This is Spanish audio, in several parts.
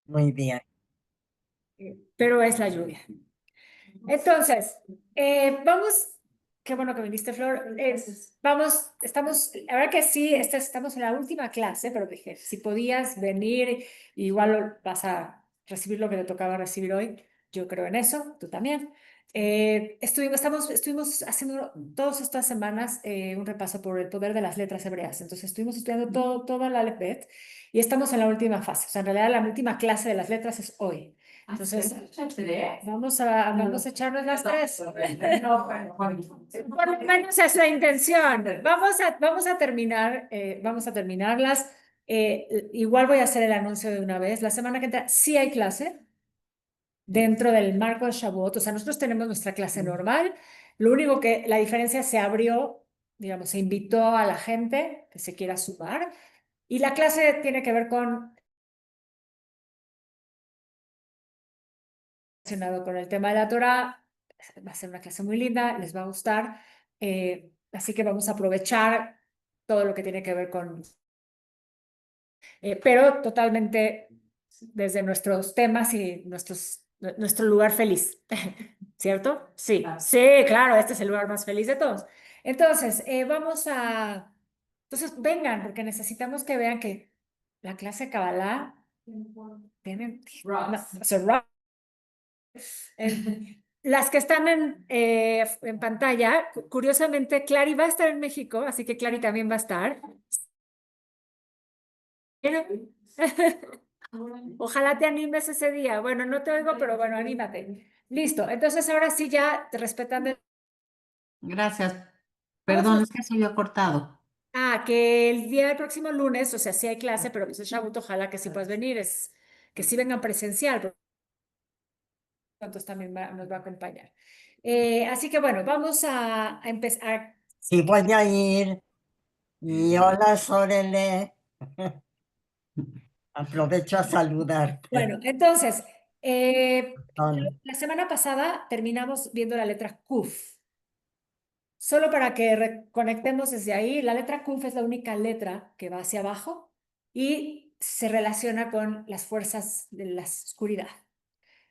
Muy bien. pero es la lluvia. Entonces, vamos, qué bueno que viniste, Flor. Vamos, estamos, la verdad que sí, estamos en la última clase, pero dije, si podías venir, igual vas a recibir lo que te tocaba recibir hoy. Yo creo en eso, tú también. Estuvimos haciendo todas estas semanas un repaso por el poder de las letras hebreas. Entonces, estuvimos estudiando toda la Aleph y estamos en la última fase. O sea, en realidad, la última clase de las letras es hoy. Entonces, vamos a echarnos las tres. Por lo menos es la intención. Vamos a terminarlas. Igual voy a hacer el anuncio de una vez. La semana que entra sí hay clase dentro del marco de Shavuot. O sea, nosotros tenemos nuestra clase normal. Lo único que la diferencia se abrió, digamos, se invitó a la gente que se quiera sumar. Y la clase tiene que ver relacionado con el tema de la Torah. Va a ser una clase muy linda, les va a gustar. Así que vamos a aprovechar todo lo que tiene que ver con, pero totalmente desde nuestros temas y nuestro lugar feliz, ¿cierto? Sí, sí, claro, este es el lugar más feliz de todos. Entonces, entonces vengan, porque necesitamos que vean que la clase de Kabbalah tienen, no, o sea, las que están en pantalla, curiosamente, Clary va a estar en México, así que Clary también va a estar. Pero- Ojalá te animes ese día. Bueno, no te oigo, pero bueno, anímate. Listo. Entonces, ahora sí, ya respetando. Gracias. Vamos Perdón, es que se había cortado. que el día del próximo lunes, o sea, sí hay clase, pero pues es Shabbat, ojalá que sí puedas venir, que sí vengan presencial, porque entonces también nos va a acompañar. Así que bueno, vamos a empezar. Sí, voy a ir. Y hola, Sorele. Aprovecho a saludarte. Bueno, entonces, Son- la semana pasada terminamos viendo la letra Kuf. Solo para que reconectemos desde ahí, la letra Kuf es la única letra que va hacia abajo y se relaciona con las fuerzas de la oscuridad.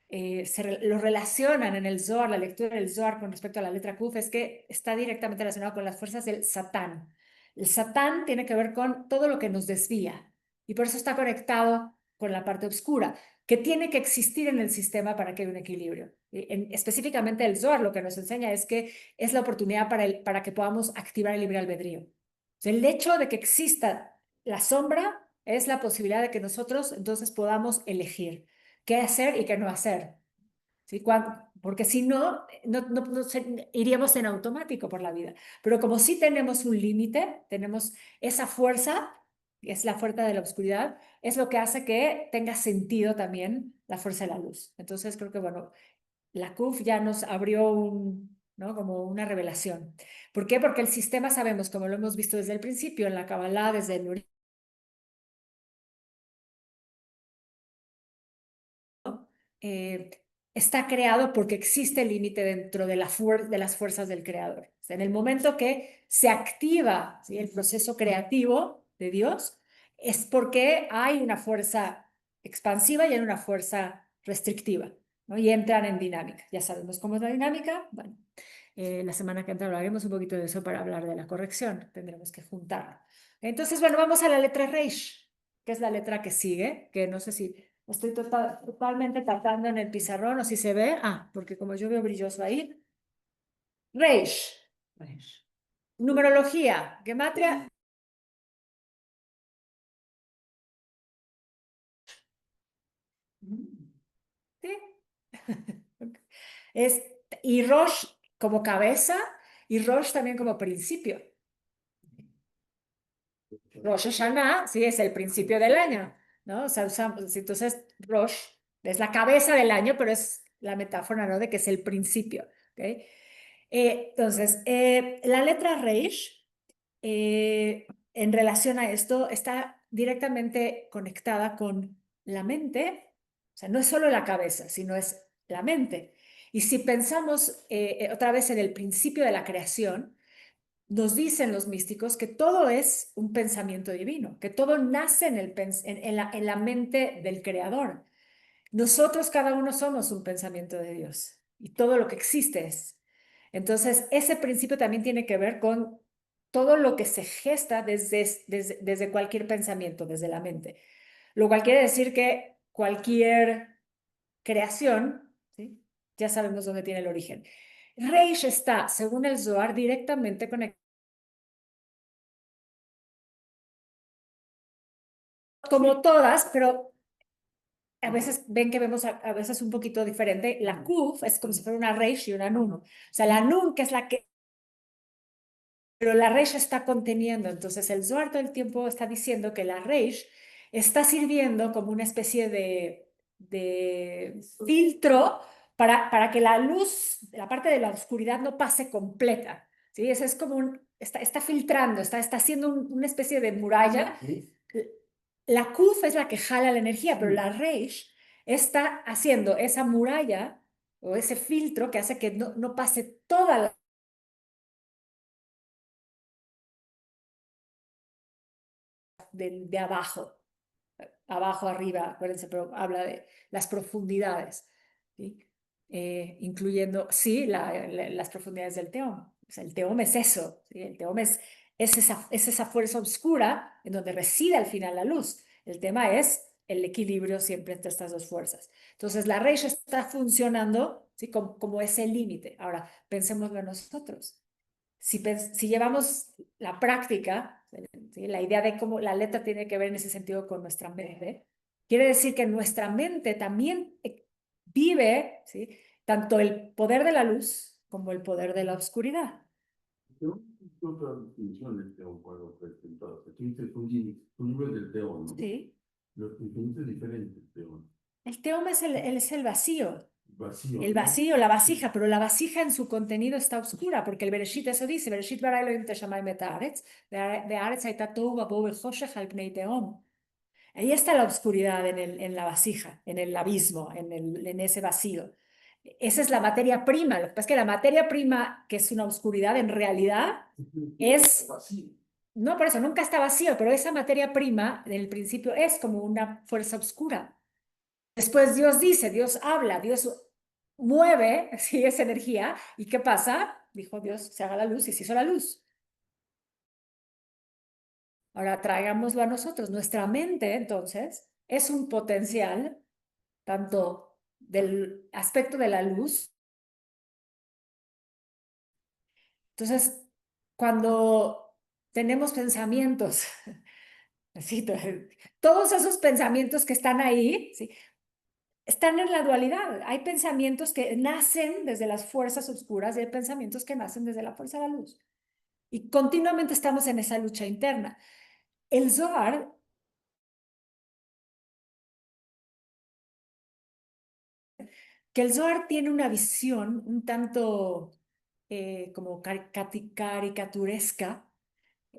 Lo relacionan en el Zohar, la lectura del Zohar con respecto a la letra Kuf, es que está directamente relacionado con las fuerzas del Satán. El Satán tiene que ver con todo lo que nos desvía y por eso está conectado con la parte oscura, que tiene que existir en el sistema para que haya un equilibrio. Específicamente el Zohar lo que nos enseña es que es la oportunidad para que podamos activar el libre albedrío. O sea, el hecho de que exista la sombra es la posibilidad de que nosotros entonces podamos elegir qué hacer y qué no hacer. ¿Sí? Porque si no, iríamos en automático por la vida. Pero como sí tenemos un límite, tenemos esa fuerza, que es la fuerza de la oscuridad, es lo que hace que tenga sentido también la fuerza de la luz. Entonces creo que, bueno, la CUF ya nos abrió ¿no? Como una revelación. ¿Por qué? Porque el sistema sabemos, como lo hemos visto desde el principio, en la Kabbalah, desde el eh, está creado porque existe el límite dentro de las fuerzas del creador. O sea, en el momento que se activa, ¿sí?, el proceso creativo de Dios, es porque hay una fuerza expansiva y hay una fuerza restrictiva, ¿no? Y entran en dinámica. Ya sabemos cómo es la dinámica. Bueno, la semana que entra hablaremos un poquito de eso para hablar de la corrección. Tendremos que juntarlo. Entonces, bueno, vamos a la letra Reish, que es la letra que sigue, que no sé si estoy totalmente tapando en el pizarrón o si se ve. Ah, porque como yo veo brilloso ahí. Reish. Numerología, gematria. ¿Sí? Es, y Rosh como cabeza y Rosh también como principio. Rosh Hashanah, sí, es el principio del año, ¿no? O sea, usamos, entonces Rosh es la cabeza del año, pero es la metáfora, ¿no? De que es el principio, ¿ok? Entonces, la letra Reish, en relación a esto, está directamente conectada con la mente, o sea, no es solo la cabeza, sino es la mente. Y si pensamos otra vez en el principio de la creación, nos dicen los místicos que todo es un pensamiento divino, que todo nace en la mente del creador. Nosotros cada uno somos un pensamiento de Dios y todo lo que existe es. Entonces, ese principio también tiene que ver con todo lo que se gesta desde cualquier pensamiento, desde la mente. Lo cual quiere decir que cualquier creación, ¿sí? Ya sabemos dónde tiene el origen. Reish está, según el Zohar, directamente conectado, como todas, pero a veces ven que vemos a veces un poquito diferente. La Kuf es como si fuera una Reish y una Nun. O sea, la Nun, que es la que... Pero la Reish está conteniendo. Entonces, el Zohar todo el tiempo está diciendo que la Reish está sirviendo como una especie de filtro para que la luz, la parte de la oscuridad no pase completa. ¿Sí? Eso es como está filtrando, está haciendo una especie de muralla. La Kuf es la que jala la energía, pero la Reish está haciendo esa muralla o ese filtro que hace que no pase toda la de abajo, abajo, arriba, acuérdense, pero habla de las profundidades, ¿sí? Incluyendo, sí, las profundidades del Teom. O sea, el Teom es eso, ¿sí? El Teom es esa fuerza oscura en donde reside al final la luz. El tema es el equilibrio siempre entre estas dos fuerzas. Entonces, la Reish está funcionando, ¿sí? Como ese límite. Ahora, pensémoslo nosotros. Si llevamos la práctica, ¿sí? La idea de cómo la letra tiene que ver en ese sentido con nuestra mente, quiere decir que nuestra mente también vive, ¿sí? Tanto el poder de la luz como el poder de la oscuridad. Yo otra definición del Teo puedo presentar. Aquí dice un libro del Teo, ¿no? ¿Sí? Los definiciones diferentes, Teo. El teoma es el vacío. Vacío. El vacío, la vasija, pero la vasija en su contenido está oscura, porque el Bereshit eso dice, Bereshit bara Elohim teshamayim et haaretz, ve'haaretz hayta tohu va'bohu ve'choshech al pnei tehom. Ahí está la oscuridad en la vasija, en el abismo, en ese vacío. Esa es la materia prima. Lo que pasa es que la materia prima, que es una oscuridad, en realidad es... Vacío. No, por eso, nunca está vacío, pero esa materia prima, en el principio, es como una fuerza oscura. Después Dios dice, Dios habla, Dios mueve, ¿sí? Esa energía. ¿Y qué pasa? Dijo Dios, se haga la luz y se hizo la luz. Ahora traigámoslo a nosotros. Nuestra mente, entonces, es un potencial tanto del aspecto de la luz. Entonces, cuando tenemos pensamientos, ¿sí? Todos esos pensamientos que están ahí, ¿sí? Están en la dualidad. Hay pensamientos que nacen desde las fuerzas oscuras y hay pensamientos que nacen desde la fuerza de la luz. Y continuamente estamos en esa lucha interna. El Zohar que el Zohar tiene una visión un tanto como caricaturesca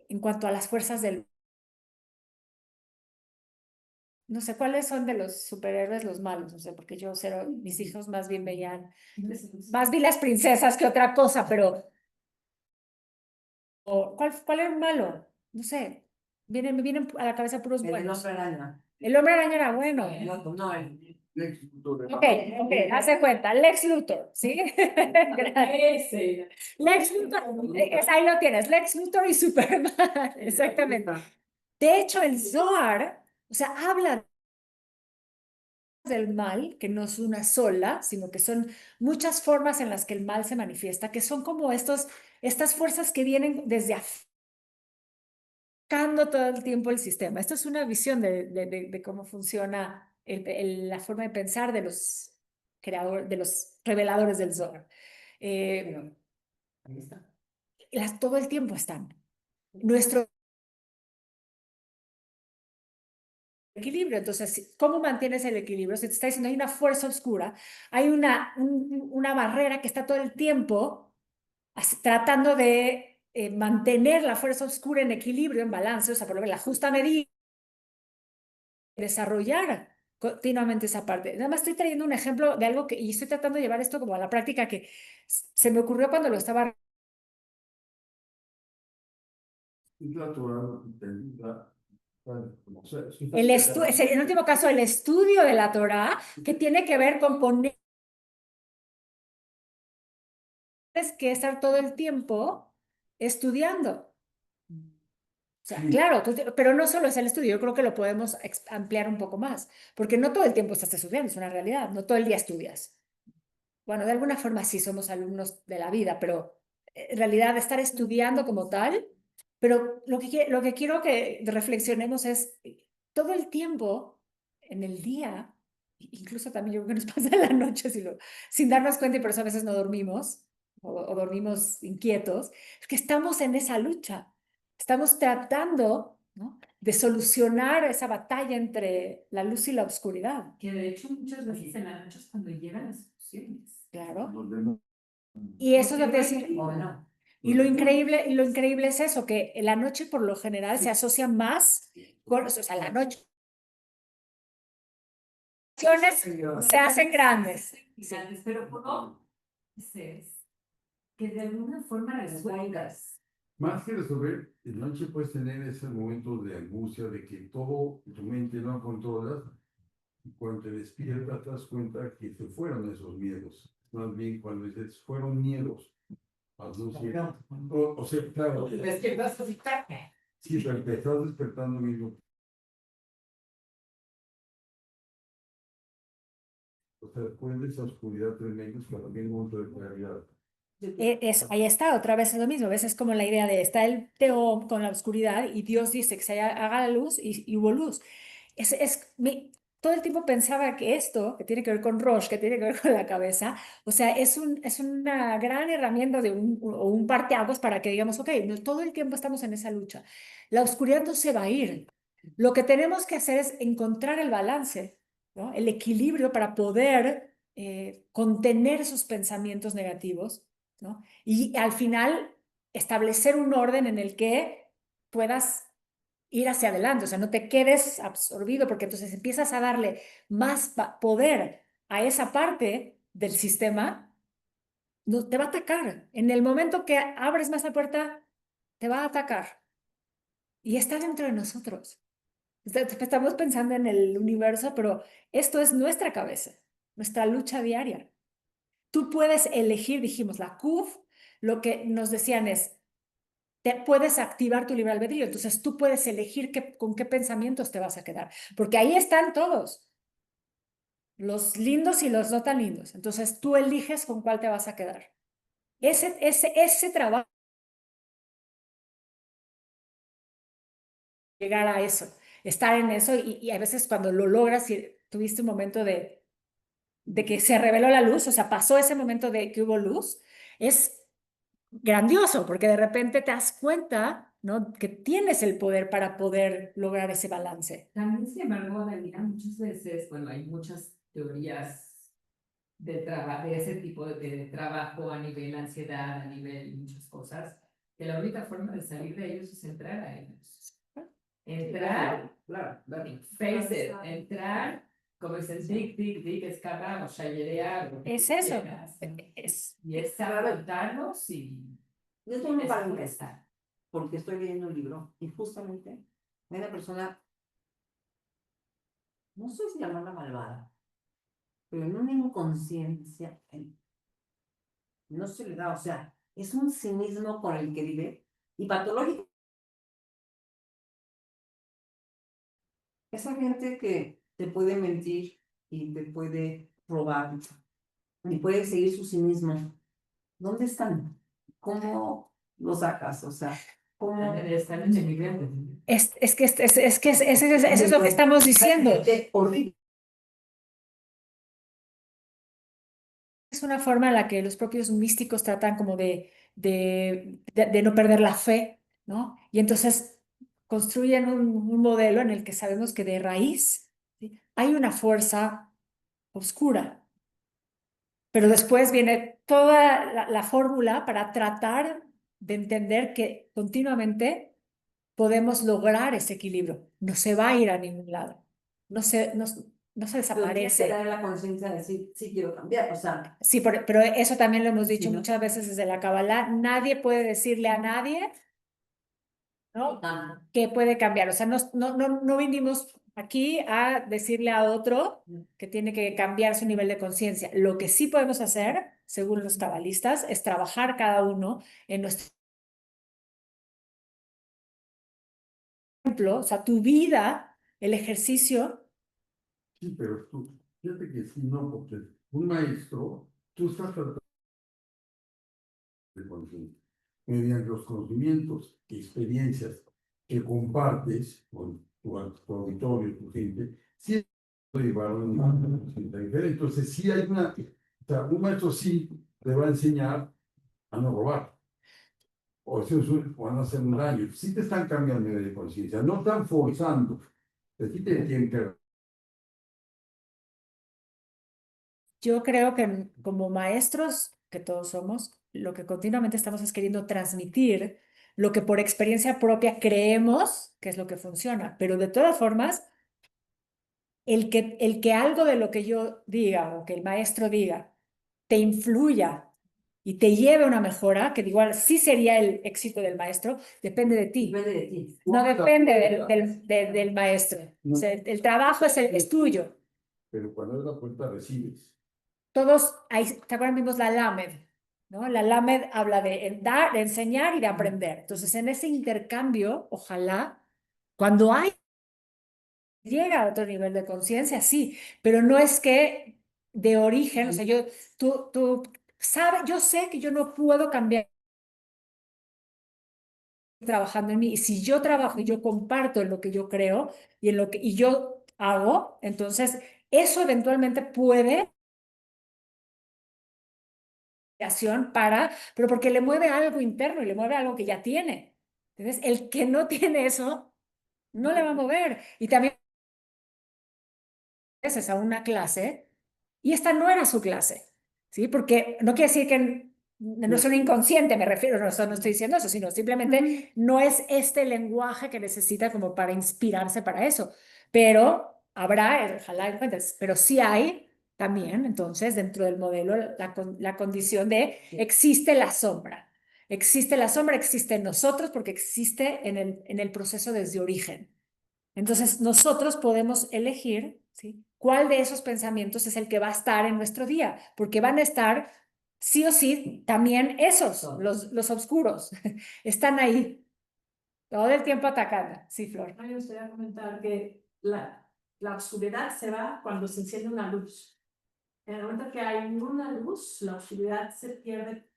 en cuanto a las fuerzas del... No sé, ¿cuáles son de los superhéroes los malos? No sé, porque yo, mis hijos más bien veían, más vi las princesas que otra cosa, pero... ¿Cuál era el malo? No sé, me vienen a la cabeza puros buenos. El hombre araña era bueno. Lex Luthor. Ok, haz de cuenta, Lex Luthor, ¿sí? Lex Luthor, ahí lo tienes, Lex Luthor y Superman, exactamente. De hecho, el Zohar, o sea, habla del mal, que no es una sola, sino que son muchas formas en las que el mal se manifiesta, que son como estas fuerzas que vienen desde afectando todo el tiempo el sistema. Esto es una visión de cómo funciona la forma de pensar de los creadores, de los reveladores del Zohar. Ahí está. Todo el tiempo están. Nuestro equilibrio. Entonces, ¿cómo mantienes el equilibrio? Si te está diciendo hay una fuerza oscura, hay una barrera que está todo el tiempo tratando de mantener la fuerza oscura en equilibrio, en balance, o sea, por la justa medida, desarrollar continuamente esa parte. Nada más estoy trayendo un ejemplo de algo y estoy tratando de llevar esto como a la práctica que se me ocurrió cuando lo estaba... Es la Torah entendida O sea, En último caso, el estudio de la Torá, que tiene que ver con poner que estar todo el tiempo estudiando. O sea, Sí. claro, pero no solo es el estudio, yo creo que lo podemos ampliar un poco más, porque no todo el tiempo estás estudiando, es una realidad, no todo el día estudias. Bueno, de alguna forma sí somos alumnos de la vida, pero en realidad estar estudiando como tal, pero lo que quiero que reflexionemos es todo el tiempo en el día, incluso también yo creo que nos pasa en la noche sin darnos cuenta y por eso a veces no dormimos o dormimos inquietos, es que estamos en esa lucha, estamos tratando, ¿no?, de solucionar esa batalla entre la luz y la oscuridad. Que de hecho muchas veces en la noche es cuando llegan las soluciones. Claro. Los demás. Y eso es lo que decía. ¿O no? Y lo increíble es eso, que la noche por lo general se asocia más con, o sea, la noche se hacen grandes. Sí. Pero ¿cómo dices que de alguna forma resuelvas? Más que resolver, en la noche puedes tener ese momento de angustia, de que todo tu mente no controlas, y cuando te despiertas te das cuenta que se fueron esos miedos. Más bien cuando dices, fueron miedos. O sea, claro. Despiertas así. Sí, pero te estás despertando mismo. O sea, después de esa oscuridad tremenda, es cuando viene un momento de claridad. Ahí está, otra vez es lo mismo, a veces es como la idea de está el teón con la oscuridad y Dios dice que se haga la luz y hubo luz. Todo el tiempo pensaba que esto, que tiene que ver con Rosh, que tiene que ver con la cabeza, o sea, es una gran herramienta de un parteaguas para que digamos, ok, todo el tiempo estamos en esa lucha. La oscuridad no se va a ir. Lo que tenemos que hacer es encontrar el balance, ¿no?, el equilibrio para poder contener esos pensamientos negativos, ¿no? Y al final establecer un orden en el que puedas ir hacia adelante, o sea, no te quedes absorbido, porque entonces empiezas a darle más poder a esa parte del sistema, no, te va a atacar. En el momento que abres más la puerta, te va a atacar. Y está dentro de nosotros. Estamos pensando en el universo, pero esto es nuestra cabeza, nuestra lucha diaria. Tú puedes elegir, dijimos, la CUF, lo que nos decían es, te puedes activar tu libre albedrío, entonces tú puedes elegir con qué pensamientos te vas a quedar, porque ahí están todos, los lindos y los no tan lindos, entonces tú eliges con cuál te vas a quedar. Ese trabajo, llegar a eso, estar en eso, y a veces cuando lo logras y tuviste un momento de que se reveló la luz, o sea, pasó ese momento de que hubo luz, es grandioso, porque de repente te das cuenta, ¿no?, que tienes el poder para poder lograr ese balance. También, sin embargo, Dalila, muchas veces, bueno, hay muchas teorías de ese tipo de trabajo a nivel ansiedad, a nivel muchas cosas, que la única forma de salir de ellos es entrar a ellos. Entrar, Claro. face it, entrar, como dicen, dig, excavar o shayerear. Es eso. Y es aguantarnos y Yo tengo es para molestar. porque estoy leyendo un libro y justamente hay una persona, no sé si llamarla malvada, pero en una inconsciencia, no se le da, o sea, es un cinismo con el que vive y patológico. Esa gente que te puede mentir y te puede robar y puede seguir su cinismo, ¿dónde están? ¿Cómo lo sacas? O sea, ¿cómo? Están en el nivel. Es que eso es lo que estamos diciendo. Horrible. Es una forma en la que los propios místicos tratan como de no perder la fe, ¿no? Y entonces construyen un modelo en el que sabemos que de raíz, ¿sí?, hay una fuerza oscura, pero después viene toda la fórmula para tratar de entender que continuamente podemos lograr ese equilibrio. No se va a ir a ningún lado, no se desaparece. Dar la conciencia de decir, sí quiero cambiar, o sea. Sí, pero eso también lo hemos dicho Sí, ¿no? muchas veces desde la Kabbalah. Nadie puede decirle a nadie ¿no? Que puede cambiar. O sea, no vinimos aquí a decirle a otro que tiene que cambiar su nivel de conciencia. Lo que sí podemos hacer, según los cabalistas, es trabajar cada uno en nuestro ejemplo, o sea, tu vida, el ejercicio. Sí, pero tú, fíjate que sí, no, porque un maestro, tú estás tratando de conciencia, mediante los conocimientos, experiencias que compartes con tu auditorio, tu gente, sí puede llevar a una conciencia diferente. Entonces, sí hay una, o sea, un maestro sí te va a enseñar a no robar, o si van a hacer un daño. Sí te están cambiando de conciencia, no están forzando, sí te tienen que. Yo creo que como maestros, que todos somos, lo que continuamente estamos es queriendo transmitir lo que por experiencia propia creemos que es lo que funciona, pero de todas formas, el que algo de lo que yo diga o que el maestro diga te influya y te lleve a una mejora, que igual sí sería el éxito del maestro, depende de ti. Depende de ti. No depende del maestro. O sea, el trabajo es tuyo. Pero cuando es la puerta recibes. Todos, ahí, ¿te acuerdas? Vimos la LAMED, ¿no? La LAMED habla de dar, de enseñar y de aprender. Entonces, en ese intercambio, ojalá, cuando hay, llega a otro nivel de conciencia, sí, pero no es que de origen, o sea, tú sabes, yo sé que yo no puedo cambiar trabajando en mí, y si yo trabajo y yo comparto en lo que yo creo y en lo que y yo hago, entonces eso eventualmente puede pero porque le mueve algo interno y le mueve algo que ya tiene. Entonces, el que no tiene eso, no le va a mover. Y también es a una clase y esta no era su clase, ¿sí? Porque no quiere decir que no es un inconsciente, me refiero, no estoy diciendo eso, sino simplemente no es este lenguaje que necesita como para inspirarse para eso. Pero habrá, ojalá encuentres, pero sí hay también, entonces, dentro del modelo, la condición de existe la sombra. Existe la sombra, existe en nosotros porque existe en el proceso desde origen. Entonces, nosotros podemos elegir, ¿sí? ¿Cuál de esos pensamientos es el que va a estar en nuestro día? Porque van a estar, sí o sí, también esos, los oscuros, están ahí, todo el tiempo atacando. Sí, Flor. A mí me gustaría comentar que la oscuridad se va cuando se enciende una luz. En el momento que hay una luz, la oscuridad se pierde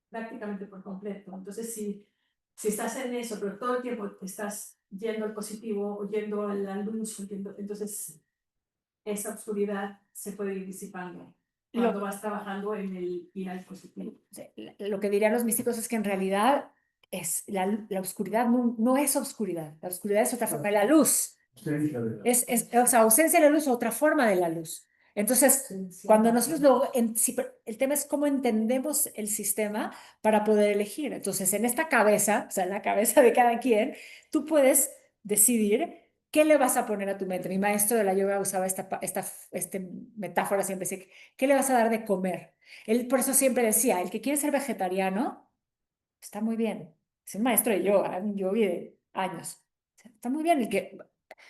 prácticamente por completo. Entonces, si estás en eso, pero todo el tiempo te estás yendo al positivo o yendo a la luz, entonces esa oscuridad se puede ir disipando cuando vas trabajando en el ir al positivo. Lo que dirían los místicos es que en realidad la oscuridad no es oscuridad. La oscuridad es otra forma de la luz. O sea, ausencia de la luz o otra forma de la luz. Entonces, cuando nosotros el tema es cómo entendemos el sistema para poder elegir. Entonces, en esta cabeza, o sea, en la cabeza de cada quien, tú puedes decidir qué le vas a poner a tu mente. Mi maestro de la yoga usaba esta metáfora siempre, decía, ¿qué le vas a dar de comer? Él por eso siempre decía, el que quiere ser vegetariano, está muy bien. Es un maestro de yoga, yogi de años. Está muy bien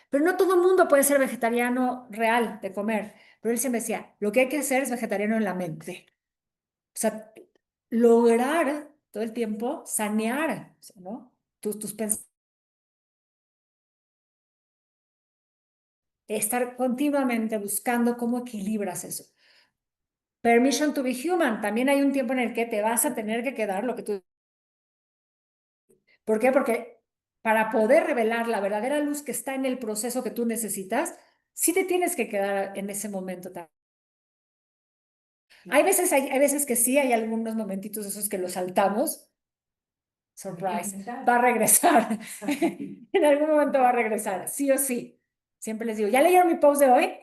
pero no todo el mundo puede ser vegetariano real de comer. Pero él siempre decía, lo que hay que hacer es vegetariano en la mente. O sea, lograr todo el tiempo sanear, ¿no? Tus pensamientos. Estar continuamente buscando cómo equilibras eso. Permission to be human. También hay un tiempo en el que te vas a tener que quedar lo que tú... ¿Por qué? Porque para poder revelar la verdadera luz que está en el proceso que tú necesitas, sí te tienes que quedar en ese momento también. Hay veces que sí, hay algunos momentitos esos que los saltamos. Surprise, va a regresar. En algún momento va a regresar, sí o sí. Siempre les digo, ¿ya leyeron mi post de hoy?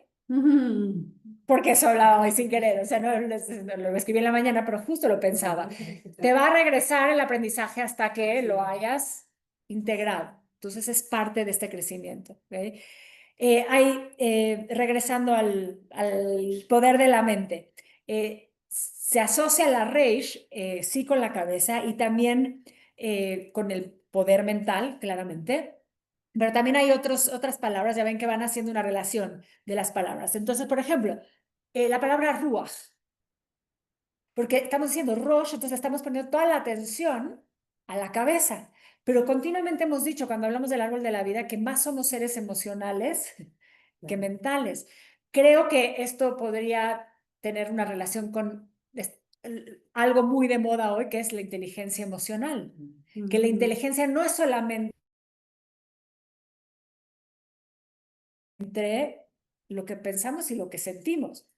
Porque eso hablaba hoy sin querer, o sea, no lo escribí en la mañana, pero justo lo pensaba. Te va a regresar el aprendizaje hasta que lo hayas integrado. Entonces es parte de este crecimiento. ¿Okay? Regresando al poder de la mente, se asocia la rage, sí, con la cabeza y también con poder mental, claramente. Pero también hay otras palabras, ya ven que van haciendo una relación de las palabras. Entonces, por ejemplo, la palabra ruach, porque estamos diciendo rosh, entonces estamos poniendo toda la atención a la cabeza. Pero continuamente hemos dicho, cuando hablamos del árbol de la vida, que más somos seres emocionales que mentales. Creo que esto podría tener una relación con algo muy de moda hoy, que es la inteligencia emocional. Que la inteligencia no es solamente entre lo que pensamos y lo que sentimos.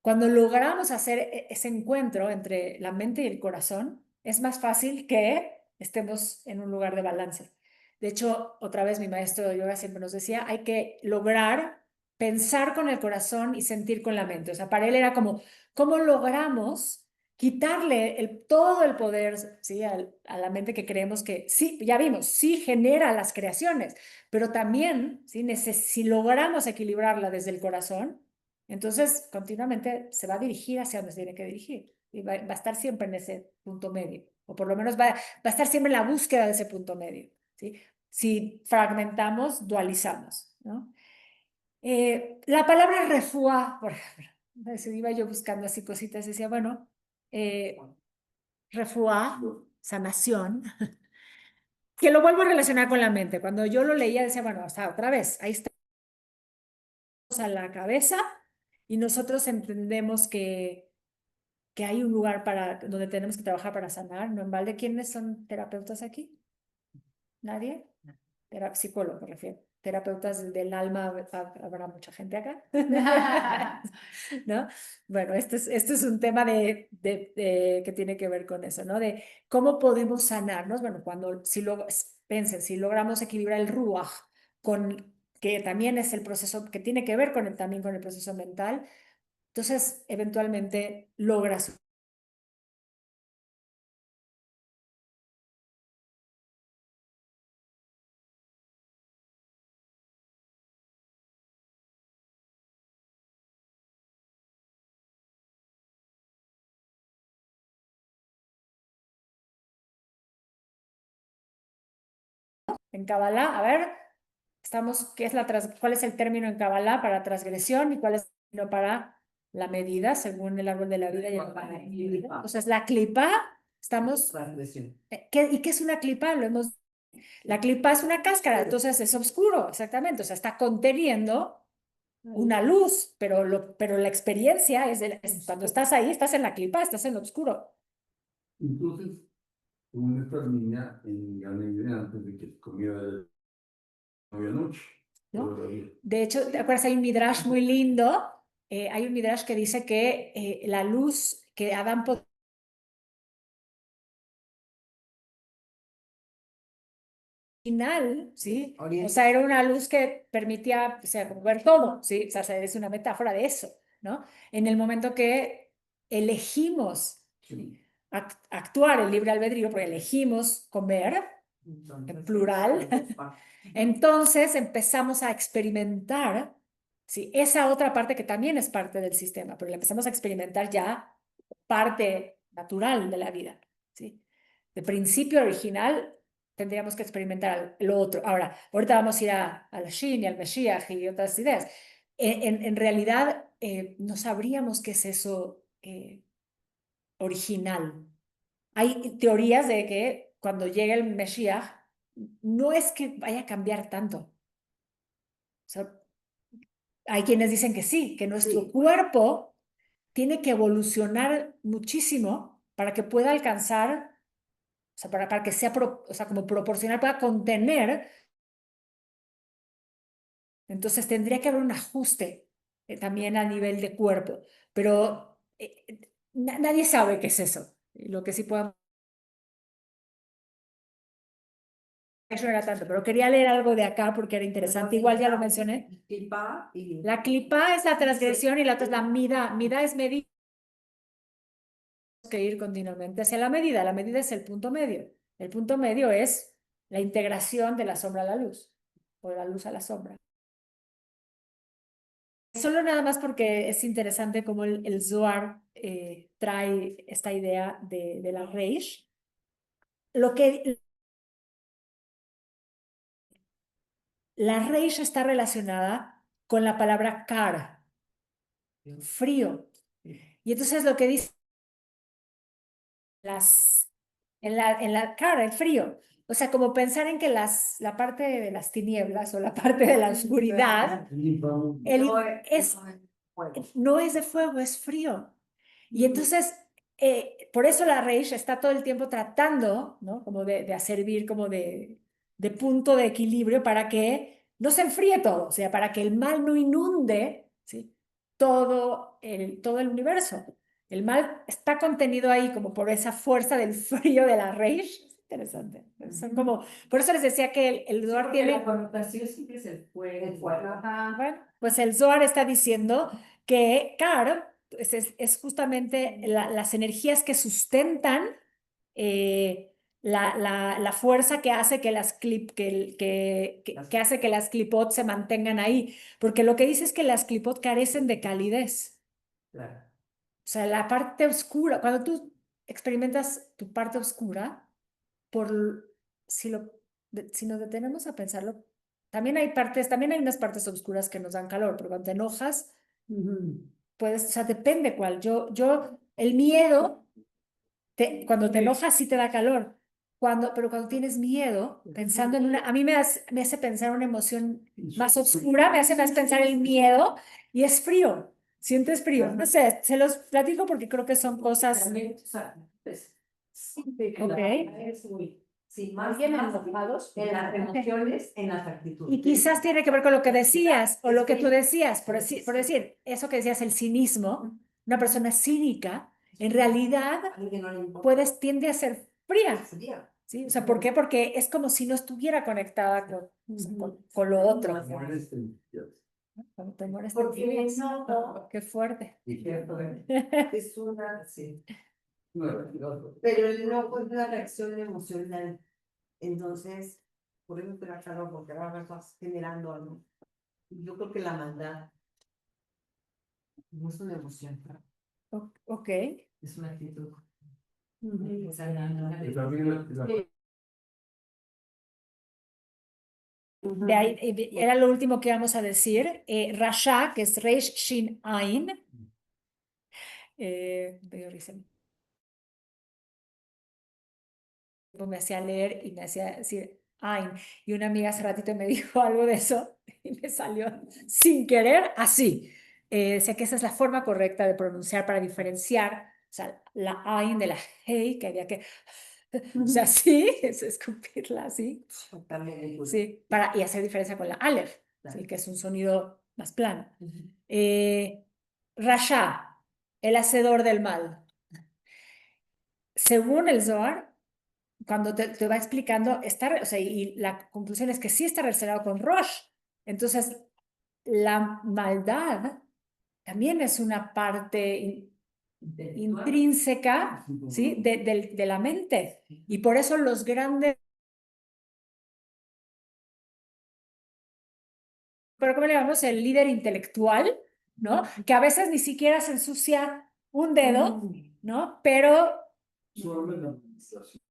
Cuando logramos hacer ese encuentro entre la mente y el corazón, es más fácil que estemos en un lugar de balance. De hecho, otra vez mi maestro de yoga siempre nos decía, hay que lograr pensar con el corazón y sentir con la mente. O sea, para él era como, ¿cómo logramos quitarle todo el poder, ¿sí? a la mente que creemos que, sí, ya vimos, sí genera las creaciones, pero también, ¿sí? Si logramos equilibrarla desde el corazón, entonces continuamente se va a dirigir hacia donde se tiene que dirigir y va a estar siempre en ese punto medio, o por lo menos va a estar siempre en la búsqueda de ese punto medio, ¿sí? Si fragmentamos, dualizamos, ¿no? La palabra refuá, por ejemplo, iba yo buscando así cositas y decía, bueno, refuá, sanación, que lo vuelvo a relacionar con la mente. Cuando yo lo leía decía, bueno, o sea, otra vez, ahí está a la cabeza y nosotros entendemos que hay un lugar donde tenemos que trabajar para sanar, ¿no? En balde, ¿quiénes son terapeutas aquí? ¿Nadie? Psicólogo, me refiero. Terapeutas del alma, habrá mucha gente acá, ¿no? Bueno, esto es un tema que tiene que ver con eso, ¿no? De cómo podemos sanarnos. Bueno, piensen, si logramos equilibrar el ruach que también es el proceso, que tiene que ver también con el proceso mental, entonces eventualmente logras. En Kabbalah, a ver, ¿cuál es el término en Kabbalah para transgresión y cuál es el término para la medida, según el árbol de la vida? Entonces, la clipa, ¿y qué es una clipa? La clipa es una cáscara, entonces es oscuro, exactamente, o sea, está conteniendo una luz, pero la experiencia cuando estás ahí, estás en la clipa, estás en lo oscuro. Entonces, como esta niña en la Navidad antes de que se comiera la medianoche. ¿No? De hecho, ¿te acuerdas? Hay un midrash muy lindo, hay un midrash que dice que la luz que Adán original, ¿sí? O sea, era una luz que permitía, o sea, ver todo, ¿sí? O sea, es una metáfora de eso, ¿no? En el momento que elegimos actuar el libre albedrío, porque elegimos comer, en plural, entonces empezamos a experimentar, ¿sí? Esa otra parte que también es parte del sistema, pero la empezamos a experimentar ya parte natural de la vida, ¿sí? De principio original tendríamos que experimentar lo otro. Ahora, ahorita vamos a ir a la Shin y al Mashiach y otras ideas. En realidad, no sabríamos qué es eso original. Hay teorías de que cuando llegue el Mashiach, no es que vaya a cambiar tanto. O sea, hay quienes dicen que sí, que nuestro cuerpo tiene que evolucionar muchísimo para que pueda alcanzar, o sea, para que sea, o sea, como proporcional, pueda contener. Entonces tendría que haber un ajuste también a nivel de cuerpo, pero nadie sabe qué es eso. Lo que sí podemos. Eso no era tanto, pero quería leer algo de acá porque era interesante. Igual ya lo mencioné. La clipa es la transgresión y la otra es la mida. Mida es medir. Que ir continuamente hacia la medida. La medida es el punto medio. El punto medio es la integración de la sombra a la luz, o de la luz a la sombra. Solo nada más porque es interesante cómo el Zohar trae esta idea de la Reish. Lo que La Reish está relacionada con la palabra kar, frío. Y entonces lo que dice en la cara, el frío. O sea, como pensar en que la parte de las tinieblas o la parte de la oscuridad no es de fuego, es frío. Y entonces, por eso la Reish está todo el tiempo tratando, ¿no? Como de servir como de punto de equilibrio para que no se enfríe todo, o sea, para que el mal no inunde, ¿sí? todo el universo. El mal está contenido ahí como por esa fuerza del frío de la Reish. Es interesante. Son como, por eso les decía que el Zohar Porque tiene... la connotación siempre es el fuego. Ajá, bueno, pues el Zohar está diciendo que Kar es justamente las energías que sustentan la fuerza que hace que las que hace que las clipot se mantengan ahí. Porque lo que dice es que las clipot carecen de calidez. Claro. O sea, la parte oscura, cuando tú experimentas tu parte oscura, si si nos detenemos a pensarlo, también hay unas partes oscuras que nos dan calor, pero cuando te enojas, puedes, o sea, depende cuál. El miedo, cuando te enojas sí te da calor. Pero cuando tienes miedo, pensando en a mí me hace pensar una emoción más oscura, me hace más pensar el miedo y es frío. Sientes frío. No sé, se los platico porque creo que son cosas. También, o sea, pues, Ok. Sí, más Bien más enojados. en las emociones, en las actitudes. Y quizás tiene que ver con lo que decías o lo que tú decías, por decir, eso que decías, el cinismo, una persona cínica, en realidad Alguien no le importa. tiende a ser fría, Sería. ¿sí? O sea, ¿por qué? Porque es como si no estuviera conectada con lo otro. Cuando te mueres, te Porque enfrías. no, Qué fuerte. es una, sí. Pero el enojo es una reacción emocional. Entonces, por eso te da calor, porque ahora estás generando algo. Y yo creo que la maldad no es una emoción, Ok. es una actitud. ¿no? O sea, la- Y también De ahí, era lo último que íbamos a decir. Rasha, que es Reish Shin Ain. Me risa. Me hacía leer y me hacía decir Ain. Y una amiga hace ratito me dijo algo de eso y me salió sin querer así. Decía que esa es la forma correcta de pronunciar para diferenciar, o sea, la Ain de la Hei, que había que, o sea, sí, es escupirla así. Sí, y hacer diferencia con la Aleph, ¿sí? Que es un sonido más plano. Rasha, el hacedor del mal. Según el Zohar, cuando te va explicando, o sea, y la conclusión es que sí está relacionado con Rosh. Entonces, la maldad también es una parte intrínseca, ¿sí? de la mente. Y por eso los grandes... Pero ¿cómo le llamamos? El líder intelectual, ¿no? Que a veces ni siquiera se ensucia un dedo, ¿no? Pero... solamente la administración.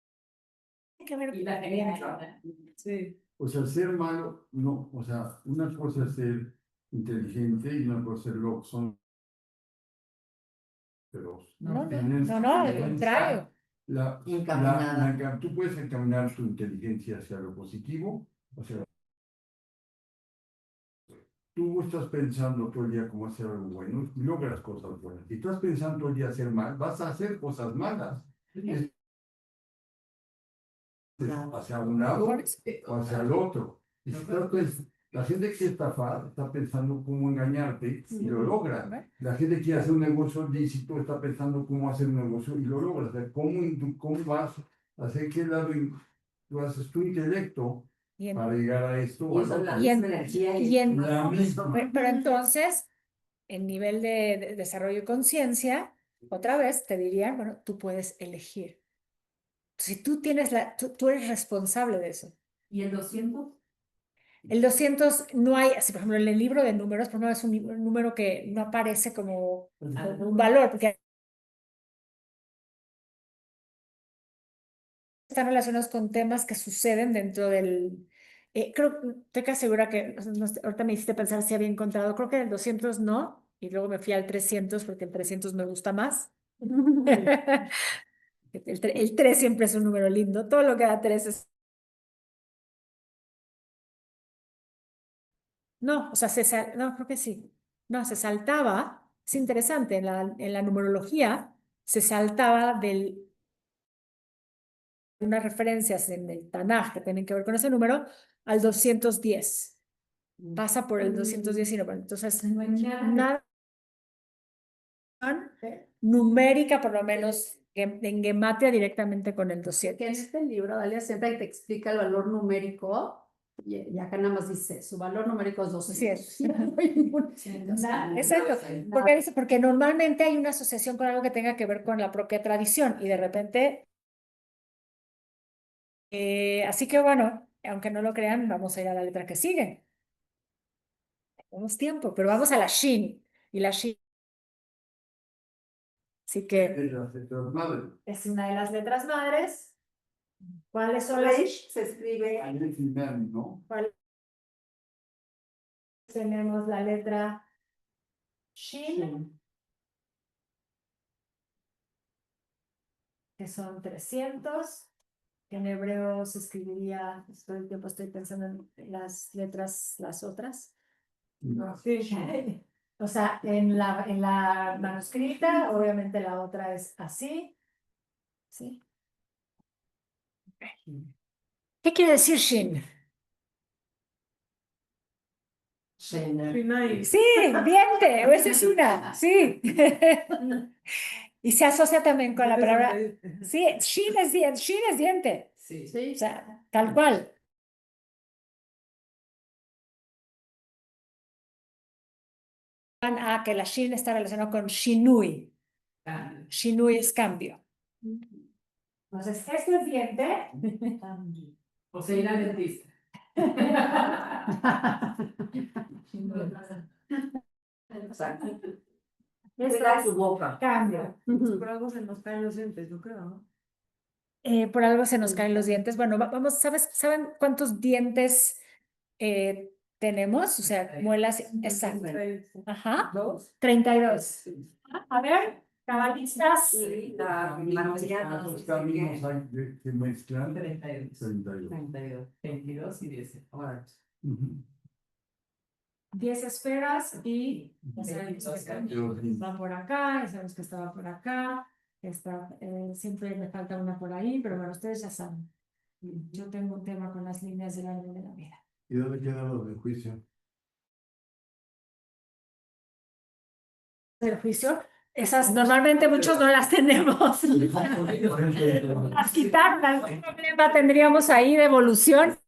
Tiene que ver Y la genética. Sí. O sea, ser malo, no, o sea, una cosa es ser inteligente y una cosa es ser loco, son pero No, tienes al que contrario. tú puedes encaminar tu inteligencia hacia lo positivo, o sea, tú estás pensando todo el día cómo hacer algo bueno y logras cosas buenas. Si estás pensando todo el día hacer mal, vas a hacer cosas malas. Es hacia un lado o hacia el otro. Y si la gente que estafa está pensando cómo engañarte y lo logra. La gente que quiere hacer un negocio lícito está pensando cómo hacer un negocio y lo logra. O sea, cómo vas a hacer que tú haces tu intelecto para llegar a esto o al otro. Pero entonces, el nivel de desarrollo y conciencia, otra vez te dirían, bueno, tú puedes elegir. Si tú tienes tú eres responsable de eso. ¿Y el 200? El 200 no hay, así por ejemplo, en el libro de números, por ejemplo, es un número que no aparece como un valor, porque están relacionados con temas que suceden dentro del Estoy casi segura que, no sé, ahorita me hiciste pensar si había encontrado, creo que el 200 no, y luego me fui al 300 porque el 300 me gusta más. El 3 siempre es un número lindo, todo lo que da 3 es... No, o sea, no, creo que sí. No, se saltaba, es interesante, en la numerología se saltaba de unas referencias en el Tanaj que tienen que ver con ese número al 210. Pasa por el 219. Entonces, nada numérica, por lo menos en gematria directamente con el Que en 200. este libro, Dalia siempre te explica el valor numérico, y acá nada más dice, su valor numérico es 200. Exacto, porque normalmente hay una asociación con algo que tenga que ver con la propia tradición y de repente, así que bueno, aunque no lo crean, vamos a ir a la letra que sigue. Tenemos tiempo, pero vamos a la Shin, y la Shin, así que De las letras madres. es una de las letras madres. ¿Cuáles son las? Reish se escribe Ahí es Imán, ¿no? Tenemos la letra Shin, que son 300. En hebreo se escribiría, todo el tiempo estoy pensando en las letras, las otras. O sea, en la manuscrita, obviamente la otra es así. ¿Sí? ¿Qué quiere decir Shin? Sinai. Sí, diente, esa es una, sí. Y se asocia también con la palabra, sí, Shin es diente, Sí. o sea, tal cual. Que la Shin está relacionado con Shinui. Shinui es cambio. Entonces, esto es diente. O sea, ir al dentista. cuida su boca. Cambio. Por algo se nos caen los dientes, yo creo, ¿no? Por algo se nos caen los dientes. Bueno, vamos, ¿saben cuántos dientes tenemos? O sea, muelas, exacto. Ajá. 32. A ver, cabalistas. La mayoría Los caminos hay que mezclan 32. 32. 22 y 10. Ahora. Ujú. 10 esferas y ya sabemos que va por acá, ya sabemos que estaba por acá, siempre me falta una por ahí, pero bueno, ustedes ya saben. Yo tengo un tema con las líneas del árbol de la vida. ¿Y dónde quedan los del juicio? Del juicio, esas normalmente muchos no las tenemos. Las quitaron, algún problema tendríamos ahí de evolución.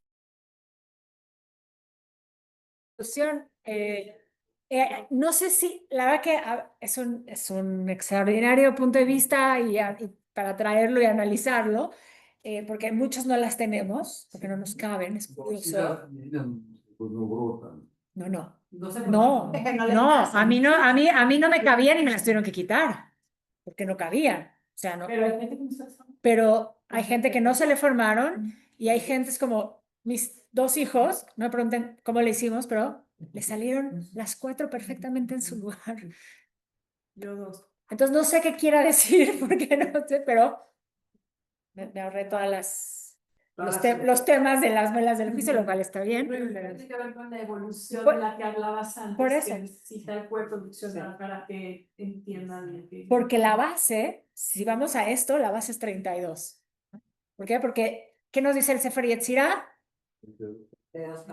No sé si, la verdad que es un extraordinario punto de vista y para traerlo y analizarlo, porque muchos no las tenemos, porque no nos caben, es curioso. Pues no brotan. No, No se no, no, a mí no me cabían y me las tuvieron que quitar, porque no cabían. O sea, no. Pero hay gente que no se le formaron y hay gente, es como mis 2 hijos, no me pregunten cómo le hicimos, pero le salieron las 4 perfectamente en su lugar. Yo 2. Entonces no sé qué quiera decir, porque no sé, pero me ahorré los temas de las muelas del juicio, lo cual está bien. Tiene que ver con la evolución Por- de la que hablabas antes, por eso. que necesita el cuerpo evolucionar para que entiendan lo que... Porque la base, si vamos a esto, la base es 32. ¿Por qué? Porque, ¿qué nos dice el Sefer Yetzirah?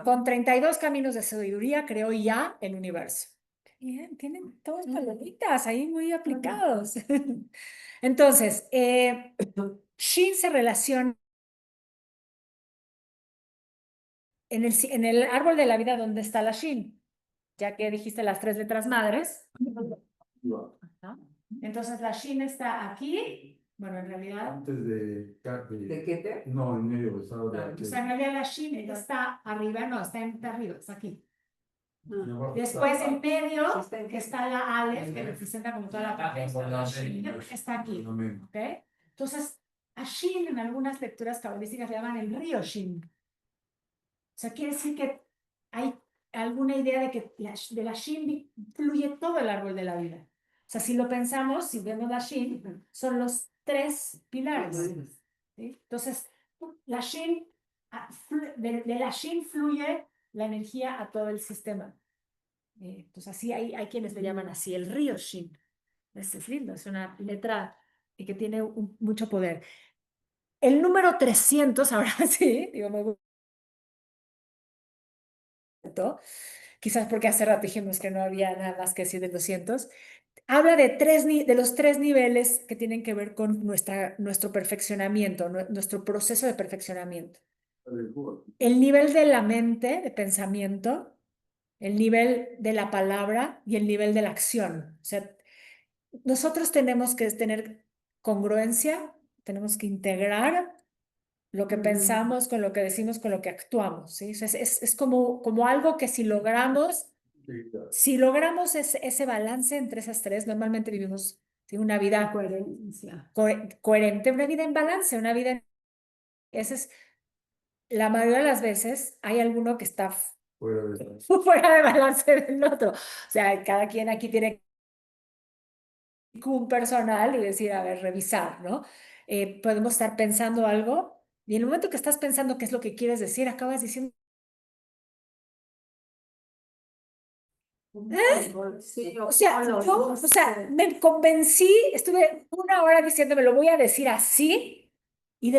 Con 32 caminos de sabiduría creó ya el universo. Bien, tienen todas palomitas ahí muy aplicados. Entonces, Shin se relaciona en el árbol de la vida donde está la Shin, ya que dijiste las 3 letras madres. ¿No? Entonces la Shin está aquí. Bueno, en realidad, Antes de ¿De qué te? No, en medio estaba o sea, en realidad la Shin está arriba, no, está arriba, está aquí. Después en medio está la Aleph, que representa como toda la parte de la Shin, está aquí. ¿Ok? Entonces, a Shin en algunas lecturas cabalísticas le llaman el río Shin. sea, quiere decir que hay alguna idea de que de la Shin fluye todo el árbol de la vida. O sea, si lo pensamos, si vemos la Shin, son los tres pilares. ¿Sí? Entonces, la Shin, de la Shin fluye la energía a todo el sistema. Entonces, así hay quienes le llaman así el río Shin. Es lindo, es una letra que tiene mucho poder. El número 300, ahora sí, digo, me gustó, quizás porque hace rato dijimos que no había nada más que decir del 200, habla de los tres niveles que tienen que ver con nuestro perfeccionamiento, nuestro proceso de perfeccionamiento. El nivel de la mente, de pensamiento, el nivel de la palabra y el nivel de la acción. O sea, nosotros tenemos que tener congruencia, tenemos que integrar lo que pensamos con lo que decimos, con lo que actuamos, ¿sí? O sea, es como algo que si logramos ese balance entre esas tres, normalmente vivimos, ¿sí?, una vida Coherencia. coherente, una vida en balance, una vida. Esa es la mayoría de las veces, hay alguno que está fuera de balance del otro. O sea, cada quien aquí tiene un personal y decir, a ver, revisar, ¿no? Podemos estar pensando algo y en el momento que estás pensando qué es lo que quieres decir, acabas diciendo. Sí, O sea, me convencí, estuve una hora diciéndome, lo voy a decir así, y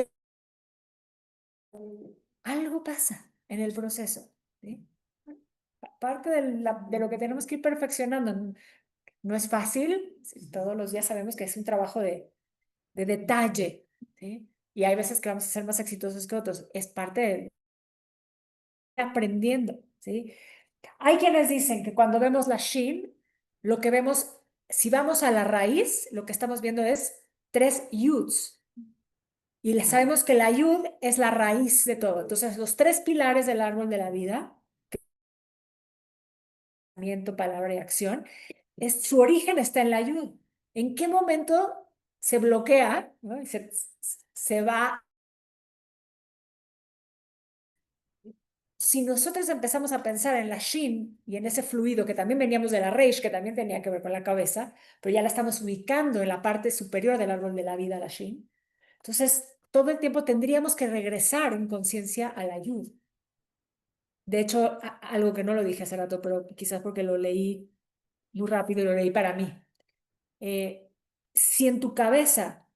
algo pasa en el proceso, ¿sí? Parte de lo que tenemos que ir perfeccionando. No es fácil, ¿sí? Todos los días sabemos que es un trabajo de detalle, ¿sí? Y hay veces que vamos a ser más exitosos que otros. Es parte de aprendiendo, ¿sí? Hay quienes dicen que cuando vemos la Shin, lo que vemos, si vamos a la raíz, lo que estamos viendo es tres yuds. Y sabemos que la yud es la raíz de todo. Entonces, los tres pilares del árbol de la vida, pensamiento, palabra y acción, su origen está en la yud. ¿En qué momento se bloquea, ¿no? Y se va? Si nosotros empezamos a pensar en la Shin y en ese fluido que también veníamos de la Reish, que también tenía que ver con la cabeza, pero ya la estamos ubicando en la parte superior del árbol de la vida, la Shin, entonces todo el tiempo tendríamos que regresar en conciencia a la Yud. De hecho, algo que no lo dije hace rato, pero quizás porque lo leí muy rápido y lo leí para mí. Si en tu cabeza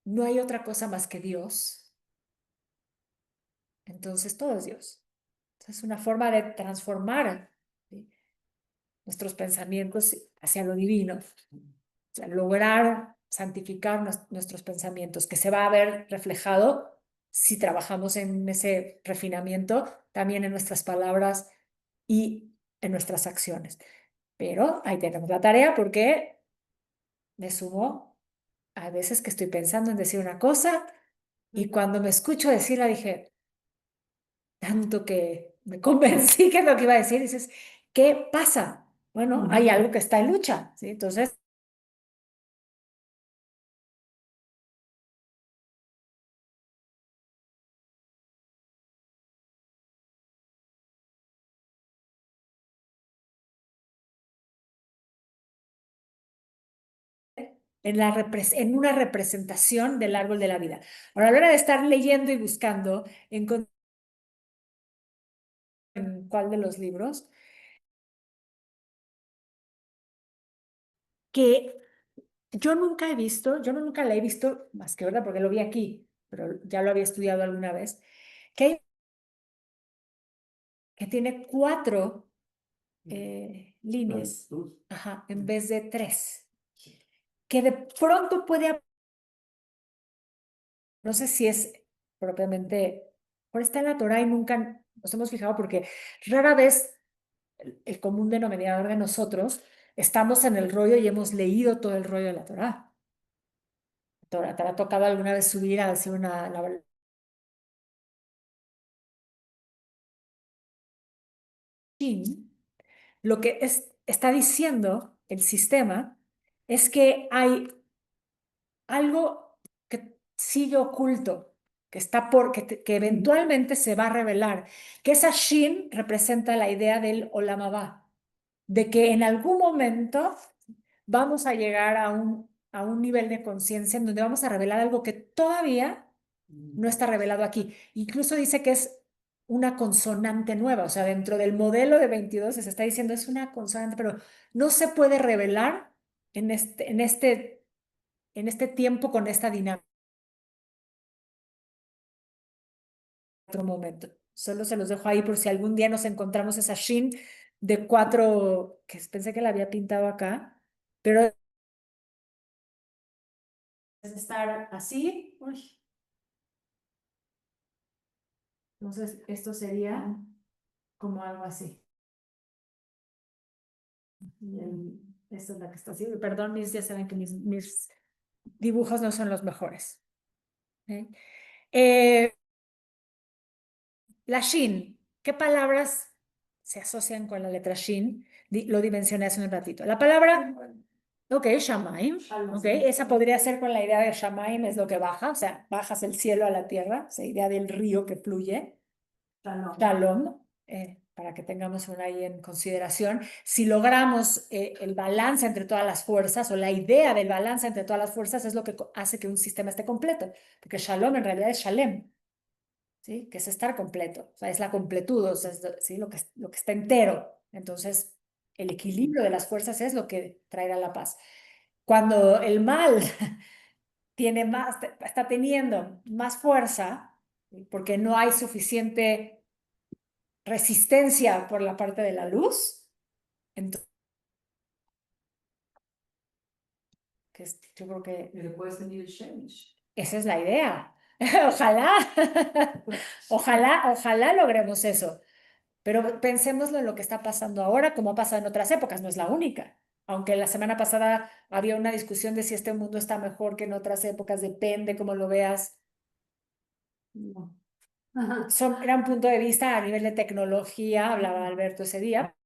no hay otra cosa más que Dios, entonces todo es Dios. Es una forma de transformar, ¿sí?, nuestros pensamientos hacia lo divino. O sea, lograr santificar nuestros pensamientos, que se va a ver reflejado si trabajamos en ese refinamiento, también en nuestras palabras y en nuestras acciones. Pero ahí tenemos la tarea porque me sumo a veces que estoy pensando en decir una cosa y cuando me escucho decirla dije, tanto que me convencí que es lo que iba a decir, dices, ¿qué pasa? Bueno, hay algo que está en lucha, ¿sí? Entonces, en una representación del árbol de la vida. Ahora, a la hora de estar leyendo y buscando, encontré en cuál de los libros, que yo nunca la he visto, más que verdad, porque lo vi aquí, pero ya lo había estudiado alguna vez, que tiene 4 líneas, ajá, en vez de 3, que de pronto puede, no sé si es propiamente, por está en la Torah y nunca nos hemos fijado porque rara vez el común denominador de nosotros estamos en el rollo y hemos leído todo el rollo de la Torah. ¿Te ha tocado alguna vez subir a hacer una lo que está diciendo el sistema es que hay algo que sigue oculto, que está que eventualmente se va a revelar, que esa Shin representa la idea del Olam Haba, de que en algún momento vamos a llegar a un nivel de conciencia en donde vamos a revelar algo que todavía no está revelado aquí. Incluso dice que es una consonante nueva, o sea, dentro del modelo de 22 se está diciendo es una consonante, pero no se puede revelar en este tiempo con esta dinámica. Otro momento. Solo se los dejo ahí por si algún día nos encontramos esa Shin de 4, que pensé que la había pintado acá, pero es estar así. Uy. Entonces, esto sería como algo así. Esta es la que está así. Perdón, ya saben que mis dibujos no son los mejores. ¿Okay? La Shin, ¿qué palabras se asocian con la letra Shin? Lo dimensioné hace un ratito. La palabra, ok, Shamaim, ok, esa podría ser con la idea de Shamaim, es lo que baja, o sea, bajas el cielo a la tierra, esa idea del río que fluye. Shalom, para que tengamos una ahí en consideración. Si logramos el balance entre todas las fuerzas, o la idea del balance entre todas las fuerzas, es lo que hace que un sistema esté completo, porque Shalom en realidad es Shalem. ¿Sí? Que es estar completo, o sea, es la completud, o sea, ¿sí? Lo que está entero. Entonces, el equilibrio de las fuerzas es lo que traerá la paz. Cuando el mal está teniendo más fuerza, ¿sí? Porque no hay suficiente resistencia por la parte de la luz, entonces, yo creo que Pero puede venir el Shemesh. esa es la idea. Ojalá logremos eso. Pero pensémoslo en lo que está pasando ahora, como ha pasado en otras épocas, no es la única. Aunque la semana pasada había una discusión de si este mundo está mejor que en otras épocas, depende cómo lo veas. Ajá. Era un punto de vista a nivel de tecnología, hablaba Alberto ese día.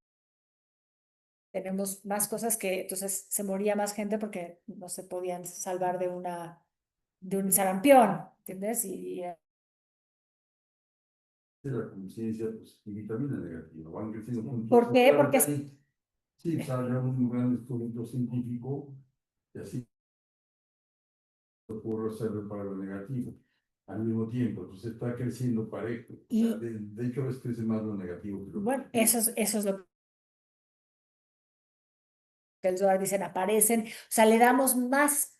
Tenemos más cosas que, entonces se moría más gente porque no se podían salvar de un sarampión, ¿entiendes? De la conciencia positiva y también la negativa. Van creciendo juntos. ¿Por qué? Claro Porque que ahí sí sale un gran instrumento científico y así ocurre hacerlo para lo negativo al mismo tiempo. Entonces está creciendo parejo. O sea, de hecho, a veces crece más lo negativo que lo bueno, positivo. eso es lo que el Zohar dicen, aparecen, o sea, le damos más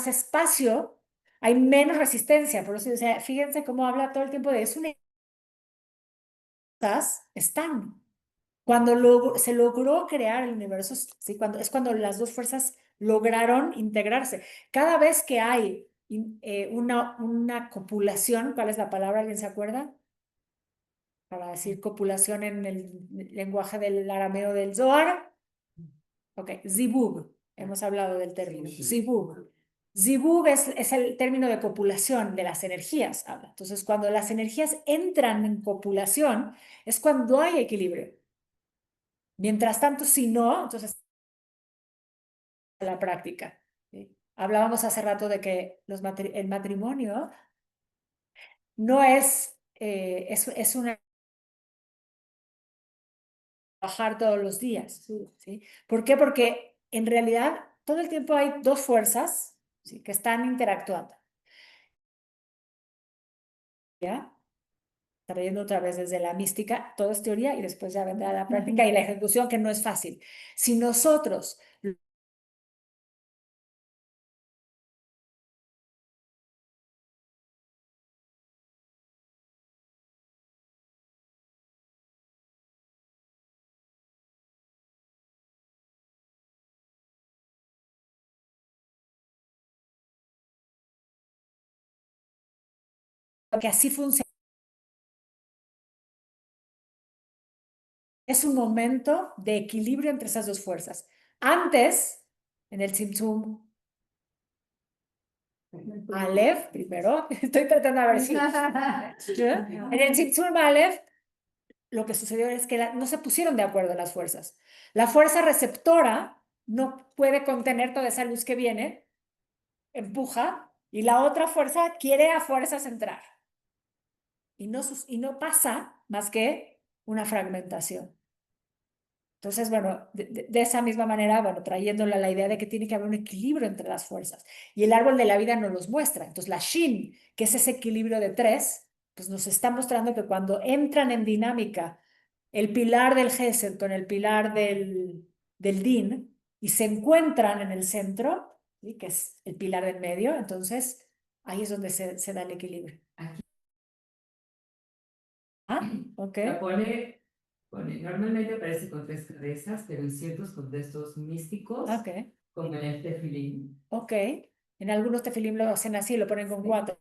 espacio, hay menos resistencia. Por eso, o sea, fíjense cómo habla todo el tiempo de eso. Están. Cuando se logró crear el universo, ¿sí? Es cuando las dos fuerzas lograron integrarse. Cada vez que hay una copulación, ¿cuál es la palabra? ¿Alguien se acuerda? Para decir copulación en el lenguaje del arameo del Zohar. Ok, zibug. Hemos hablado del término. Sí. Zibug. Zibug es el término de copulación de las energías. Habla. Entonces, cuando las energías entran en copulación, es cuando hay equilibrio. Mientras tanto, si no, entonces la práctica. ¿Sí? Hablábamos hace rato de que el matrimonio no es una trabajar todos los días. ¿Sí? ¿Por qué? Porque en realidad todo el tiempo hay dos fuerzas, ¿sí? Que están interactuando. ¿Ya? Trayendo otra vez desde la mística, todo es teoría y después ya vendrá la práctica y la ejecución, que no es fácil. Si nosotros que así funciona, es un momento de equilibrio entre esas dos fuerzas. Antes, en el Tzimtzum Aleph, primero, estoy tratando de ver si. En el Tzimtzum Aleph, lo que sucedió es que no se pusieron de acuerdo las fuerzas. La fuerza receptora no puede contener toda esa luz que viene, empuja, y la otra fuerza quiere a fuerzas entrar. y no pasa más que una fragmentación. Entonces, bueno, de esa misma manera, bueno, trayéndole a la idea de que tiene que haber un equilibrio entre las fuerzas. Y el árbol de la vida nos los muestra. Entonces, la Shin, que es ese equilibrio de 3, pues nos está mostrando que cuando entran en dinámica el pilar del Gesed con el pilar del Din y se encuentran en el centro, ¿sí? Que es el pilar del medio, entonces ahí es donde se da el equilibrio. Aquí Ah, ok. la pone, normalmente aparece con 3 cabezas, pero en ciertos contextos místicos, Ok. como en el tefilín, Ok. En algunos tefilim lo hacen así, lo ponen con 4.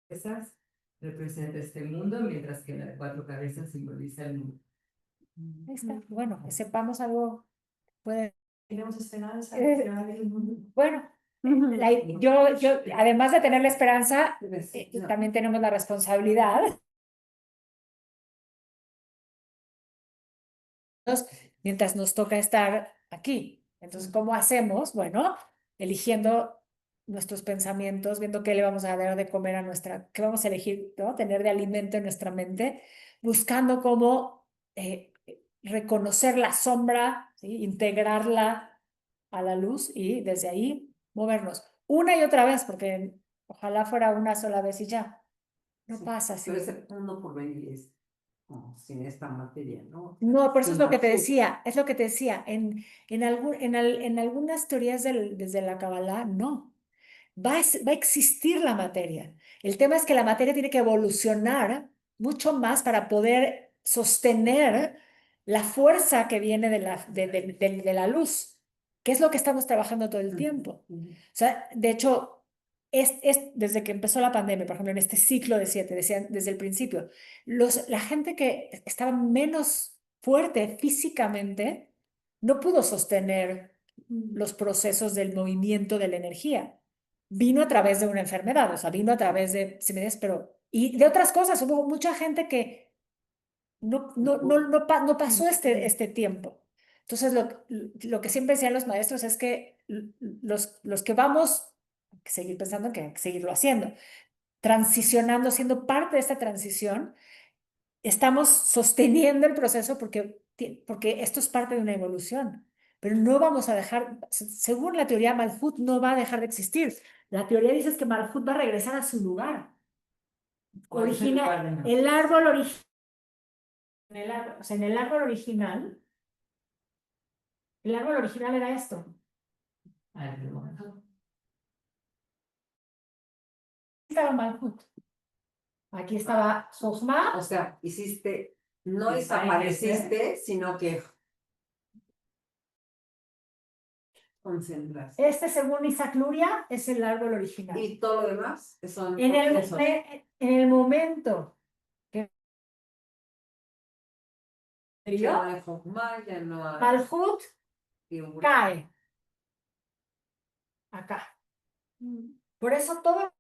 cabezas representa este mundo, mientras que la de 4 cabezas simboliza el mundo. Ahí está. Bueno, que sepamos algo. Puede. Tenemos esperanza Eh, de que va a haber un mundo. Bueno, yo, además de tener la esperanza, también tenemos la responsabilidad. Mientras nos toca estar aquí. Entonces, ¿cómo hacemos? Bueno, eligiendo nuestros pensamientos, viendo qué le vamos a dar de comer a qué vamos a elegir, ¿no? Tener de alimento en nuestra mente, buscando cómo reconocer la sombra, ¿sí? Integrarla a la luz y desde ahí movernos una y otra vez, porque ojalá fuera una sola vez y ya. No pasa así. Pero ese mundo por venir es como sin esta materia, ¿no? No, por eso es Sin lo que te Malhut. decía, es lo que te decía, en algunas teorías desde la Kabbalah, no, va a existir la materia. El tema es que la materia tiene que evolucionar mucho más para poder sostener la fuerza que viene de la luz, que es lo que estamos trabajando todo el tiempo. O sea, de hecho, desde que empezó la pandemia, por ejemplo, en este ciclo de 7, decían desde el principio, la gente que estaba menos fuerte físicamente no pudo sostener los procesos del movimiento de la energía. Vino a través de una enfermedad, o sea, vino a través de, si me entiendes, pero, y de otras cosas, hubo mucha gente que no pasó este tiempo. Entonces, lo que siempre decían los maestros es que los que vamos, hay que seguir pensando que hay que seguirlo haciendo, transicionando, siendo parte de esta transición, estamos sosteniendo el proceso porque esto es parte de una evolución, pero no vamos a dejar, según la teoría, Malhut no va a dejar de existir. La teoría dice que Malhut va a regresar a su lugar. ¿Cuál es el lugar de Malhut? El árbol original, o sea, en el árbol original, el árbol original era esto. Ay, pero bueno. Aquí estaba Malhut. Aquí estaba Jochma. O sea, no Y desapareciste, sino que concentraste. Este, según Isaac Luria, es el árbol original. Y todo lo demás son En procesos. el momento que Ya no hay Jochma, ya no hay Malhut Gibur. cae acá. Por eso todo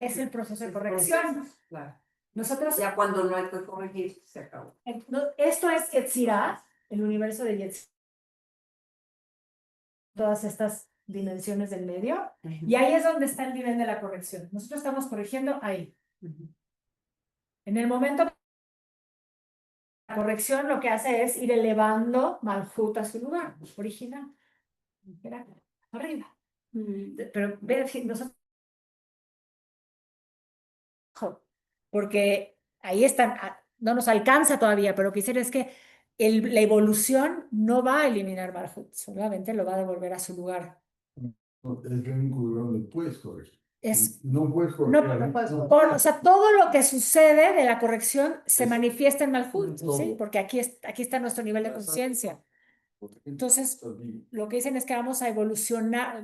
es el proceso de corrección. Procesos, claro. Nosotros, Ya cuando no hay que corregir, se acabó. esto es Yetzirah, el universo de Yetzirah, todas estas dimensiones del medio, y ahí es donde está el nivel de la corrección. Nosotros estamos corrigiendo ahí. En el momento la corrección lo que hace es ir elevando Malhut a su lugar original. Mira, arriba. Pero ve, nosotros, porque ahí están, no nos alcanza todavía, pero lo que quisiera es que la evolución no va a eliminar Malhut, solamente lo va a devolver a su lugar. No, es lo único lugar donde puedes corregir. Es, No puedes no, corregir. no puedes o sea, todo lo que sucede de la corrección se manifiesta en Malhut, todo. ¿sí? Porque aquí está nuestro nivel de conciencia. Entonces, lo que dicen es que vamos a evolucionar,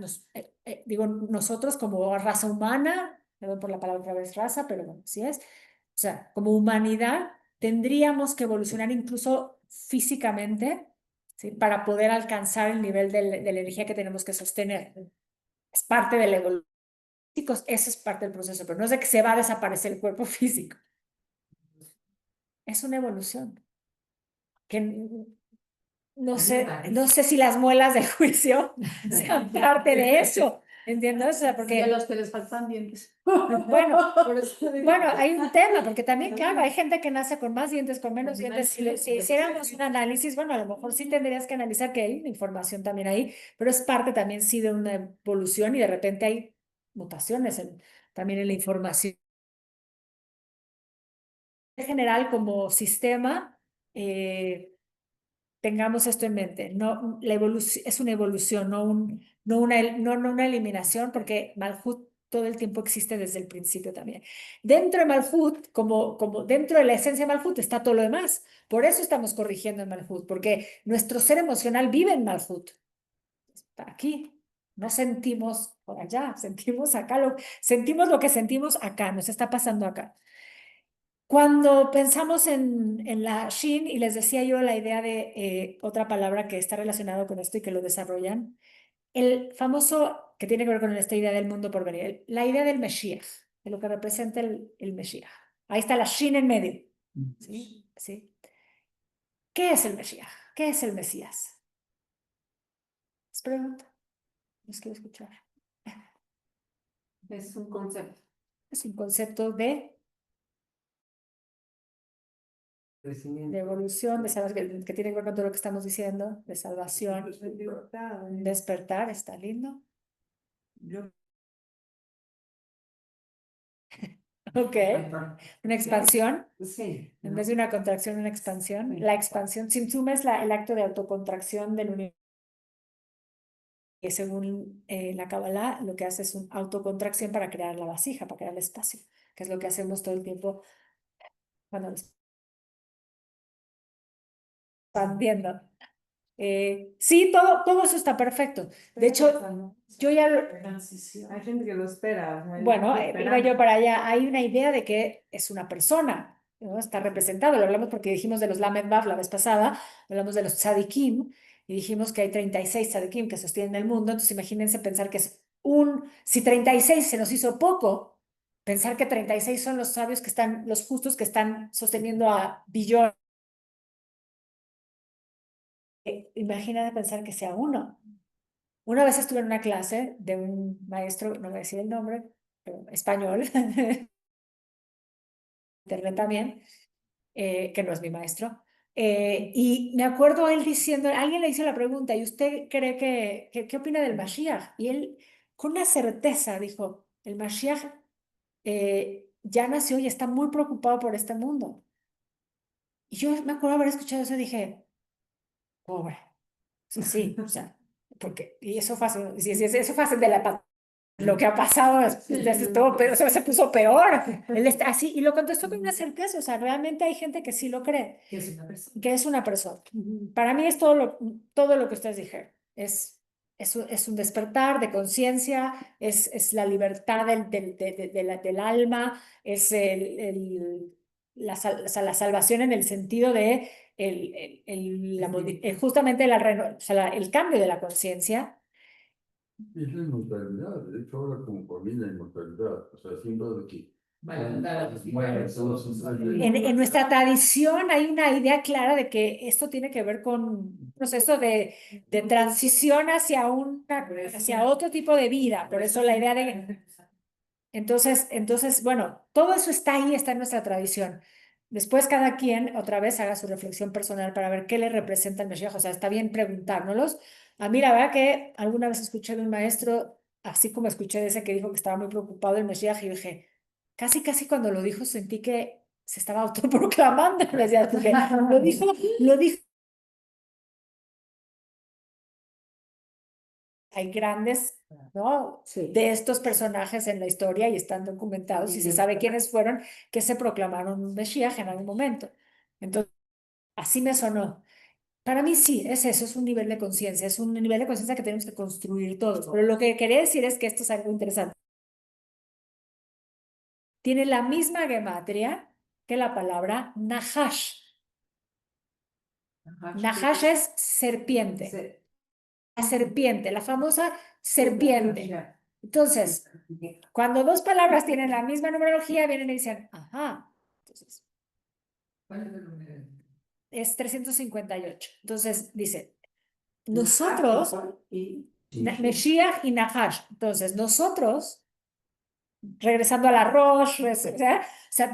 digo, nosotros como raza humana, perdón por la palabra otra vez raza, pero bueno, así es, o sea, como humanidad tendríamos que evolucionar incluso físicamente, ¿sí? Para poder alcanzar el nivel de la energía que tenemos que sostener. Es parte de la evolución. Chicos, eso es parte del proceso, pero no es de que se va a desaparecer el cuerpo físico. Es una evolución. Que no sé si las muelas del juicio sean parte de eso, ¿Entiendes? O sea, De porque, los que les faltan dientes. bueno, Por eso digo. bueno, hay un tema, porque también, claro, hay gente que nace con más dientes, con menos dientes. Si hiciéramos un análisis, bueno, a lo mejor sí tendrías que analizar que hay una información también ahí, pero es parte también sí de una evolución y de repente hay mutaciones también en la información. En general, como sistema, tengamos esto en mente. No, la evolución es una evolución, no una eliminación, porque Malhut todo el tiempo existe desde el principio también. Dentro de Malhut, como dentro de la esencia de Malhut está todo lo demás. Por eso estamos corrigiendo en Malhut, porque nuestro ser emocional vive en Malhut. Está aquí. No sentimos por allá, sentimos acá, sentimos lo que sentimos acá, nos está pasando acá. Cuando pensamos en la Shin, y les decía yo la idea de otra palabra que está relacionado con esto y que lo desarrollan, el famoso, que tiene que ver con esta idea del mundo por venir, la idea del Mesías, de lo que representa el Mesías. Ahí está la Shin en medio. ¿Sí? ¿Sí? ¿Qué es el Mesías? ¿Qué es el Mesías? Les pregunto, les quiero escuchar. Es un concepto. Es un concepto de Crecimiento. evolución, que tiene que ver con todo lo que estamos diciendo, de salvación, despertar, está lindo. Yo Ok, una expansión, sí. en vez de una contracción, una expansión. La expansión, Tzimtzum es el acto de autocontracción del universo. Que según la Kabbalah, lo que hace es una autocontracción para crear la vasija, para crear el espacio, que es lo que hacemos todo el tiempo cuando nos expandiendo. Sí, todo eso está perfecto. De hecho, yo ya, Hay gente que lo espera. O sea, bueno, está iba esperando. yo para allá. Hay una idea de que es una persona, ¿no? Está representado. Lo hablamos porque dijimos de los Lamed Vav la vez pasada, hablamos de los Tzadikim y dijimos que hay 36 Tzadikim que sostienen el mundo. Entonces, imagínense pensar que es si 36 se nos hizo poco, pensar que 36 son los sabios que están, los justos que están sosteniendo a billones. Imagínate pensar que sea uno. Una vez estuve en una clase de un maestro, no voy a decir el nombre, pero español, internet también, que no es mi maestro. Y me acuerdo él diciendo, alguien le hizo la pregunta, ¿y usted cree qué opina del Mashiach? Y él, con una certeza, dijo, el Mashiach ya nació y está muy preocupado por este mundo. Y yo me acuerdo haber escuchado eso y dije, pobre, sí, sí, o sea, porque, y eso fue hace, eso fue hace de la lo que ha pasado desde todo, pero se puso peor. Él está así y lo contestó con una certeza, o sea, realmente hay gente que sí lo cree, Que es una persona. que es una persona. Para mí es todo lo que ustedes dijeron. Es un despertar de conciencia, es la libertad del alma, es la salvación en el sentido de justamente el cambio de la conciencia. Es la inmortalidad, de hecho ahora como por mí la inmortalidad, o sea, siempre de que En nuestra tradición hay una idea clara de que esto tiene que ver con un proceso de transición hacia otro tipo de vida. Por eso la idea de... Entonces, bueno, todo eso está ahí, está en nuestra tradición. Después cada quien otra vez haga su reflexión personal para ver qué le representa el Mashiach. O sea, está bien preguntárnoslos. A mí la verdad que alguna vez escuché de un maestro, así como escuché de ese que dijo que estaba muy preocupado del Mashiach y dije, casi cuando lo dijo sentí que se estaba autoproclamando. Decía, porque lo dijo. Hay grandes, ¿no? Sí. De estos personajes en la historia y están documentados y se sabe quiénes fueron que se proclamaron un Mesías en algún momento. Entonces, así me sonó. Para mí sí, es eso, es un nivel de conciencia, es un nivel de conciencia que tenemos que construir todos. Pero lo que quería decir es que esto es algo interesante. Tiene la misma gematria que la palabra Nahash. Nahash es serpiente. La serpiente, la famosa serpiente. Entonces, cuando dos palabras tienen la misma numerología, vienen y dicen, ajá, entonces ¿Cuál es el número? es 358. Entonces dice, nosotros, Meshiach y Nahash. Entonces, nosotros, regresando al arroz, o sea,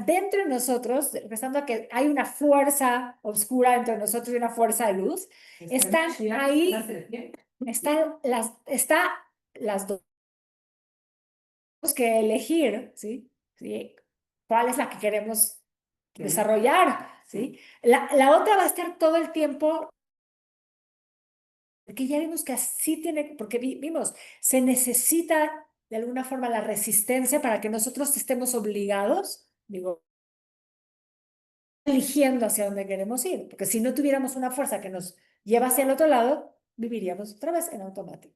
dentro de nosotros, regresando a que hay una fuerza oscura dentro de nosotros y una fuerza de luz, están ahí, están las dos que elegir, ¿sí? ¿Sí? ¿Cuál es la que queremos desarrollar? ¿Sí? La otra va a estar todo el tiempo, porque ya vimos que así tiene, porque vimos, se necesita de alguna forma la resistencia para que nosotros estemos obligados, digo, eligiendo hacia dónde queremos ir, porque si no tuviéramos una fuerza que nos lleva hacia el otro lado, viviríamos otra vez en automático.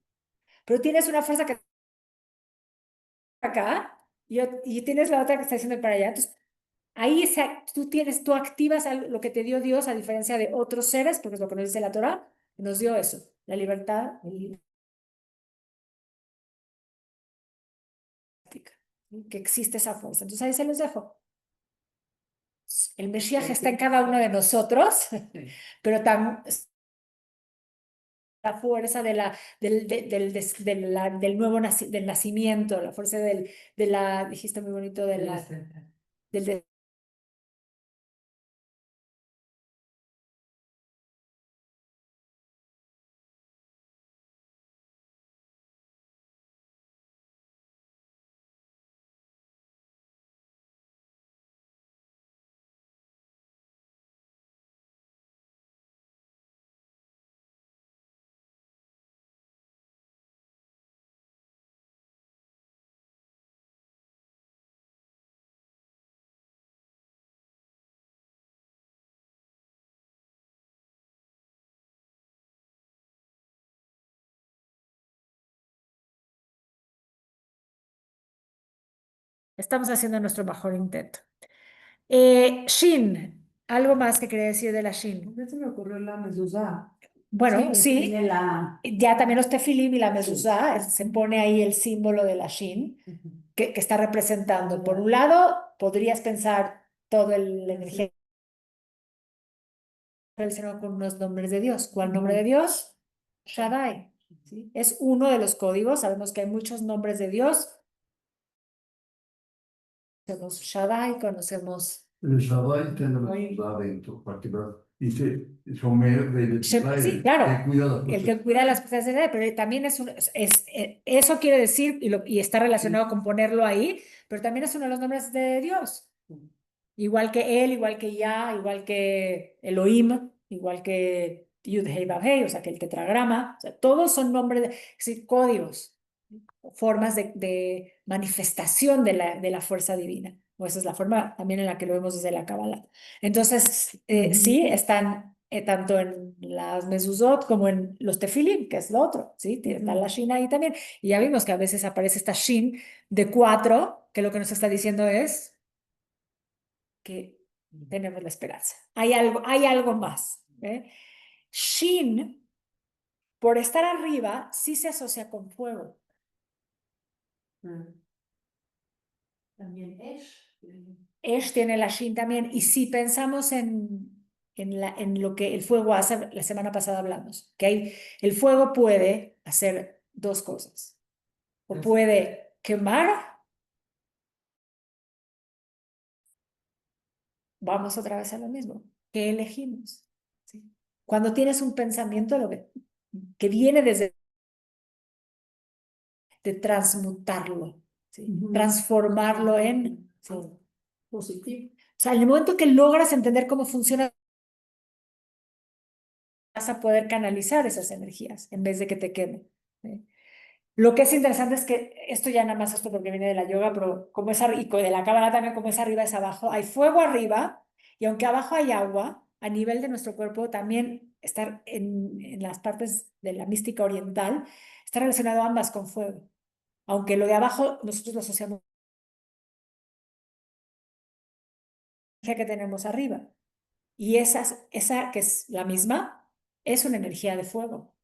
Pero tienes una fuerza que acá y tienes la otra que está diciendo para allá, entonces ahí tú activas lo que te dio Dios a diferencia de otros seres, porque es lo que nos dice la Torah, nos dio eso, la libertad, que existe esa fuerza. Entonces ahí se los dejo. El Mesías está en cada uno de nosotros, pero también la fuerza del nuevo del nacimiento, la fuerza dijiste muy bonito, del Estamos haciendo nuestro mejor intento. Shin, algo más que quería decir de la Shin. Ya se me ocurrió la mezuzá. Bueno, sí, Tiene la... ya también los tefilim y la mezuzá, se pone ahí el símbolo de la Shin, que está representando. Por un lado, podrías pensar todo la energía relacionado con los nombres de Dios. ¿Cuál nombre de Dios? Shaddai. ¿Sí? Es uno de los códigos, sabemos que hay muchos nombres de Dios. Conocemos Shaddai, conocemos... El Shaddai tiene la adentro, dice, Shomer de Sí, claro, que cuida las el que cuida las cosas de Israel, pero también eso quiere decir, y está relacionado con ponerlo ahí, pero también es uno de los nombres de Dios. Igual que él, igual que Yah, igual que Elohim, igual que Yud-Hei Vav-Hei, o sea, que el tetragrama, o sea, todos son nombres, sí, códigos, formas de manifestación de la fuerza divina. O esa es la forma también en la que lo vemos desde la Kabbalah. Entonces, sí, están tanto en las mezuzot como en los tefilim, que es lo otro, ¿sí? Está la shin ahí también. Y ya vimos que a veces aparece esta shin de 4, que lo que nos está diciendo es que tenemos la esperanza. Hay algo más. Shin, por estar arriba, sí se asocia con fuego. También Esh tiene la Shin también. Y si pensamos en lo que el fuego hace, la semana pasada hablamos, que el fuego puede hacer dos cosas. O puede quemar. Vamos otra vez a lo mismo. ¿Qué elegimos? ¿Sí? Cuando tienes un pensamiento que viene desde de transmutarlo, ¿sí? Transformarlo en Positivo. O sea, en el momento que logras entender cómo funciona, vas a poder canalizar esas energías en vez de que te quemen. ¿Sí? Lo que es interesante es que esto ya nada más esto porque viene de la yoga, pero como es y de la cábala también, como es arriba es abajo, hay fuego arriba y aunque abajo hay agua, a nivel de nuestro cuerpo también estar en las partes de la mística oriental, está relacionado ambas con fuego. Aunque lo de abajo nosotros lo asociamos que tenemos arriba. Y esa que es la misma, es una energía de fuego,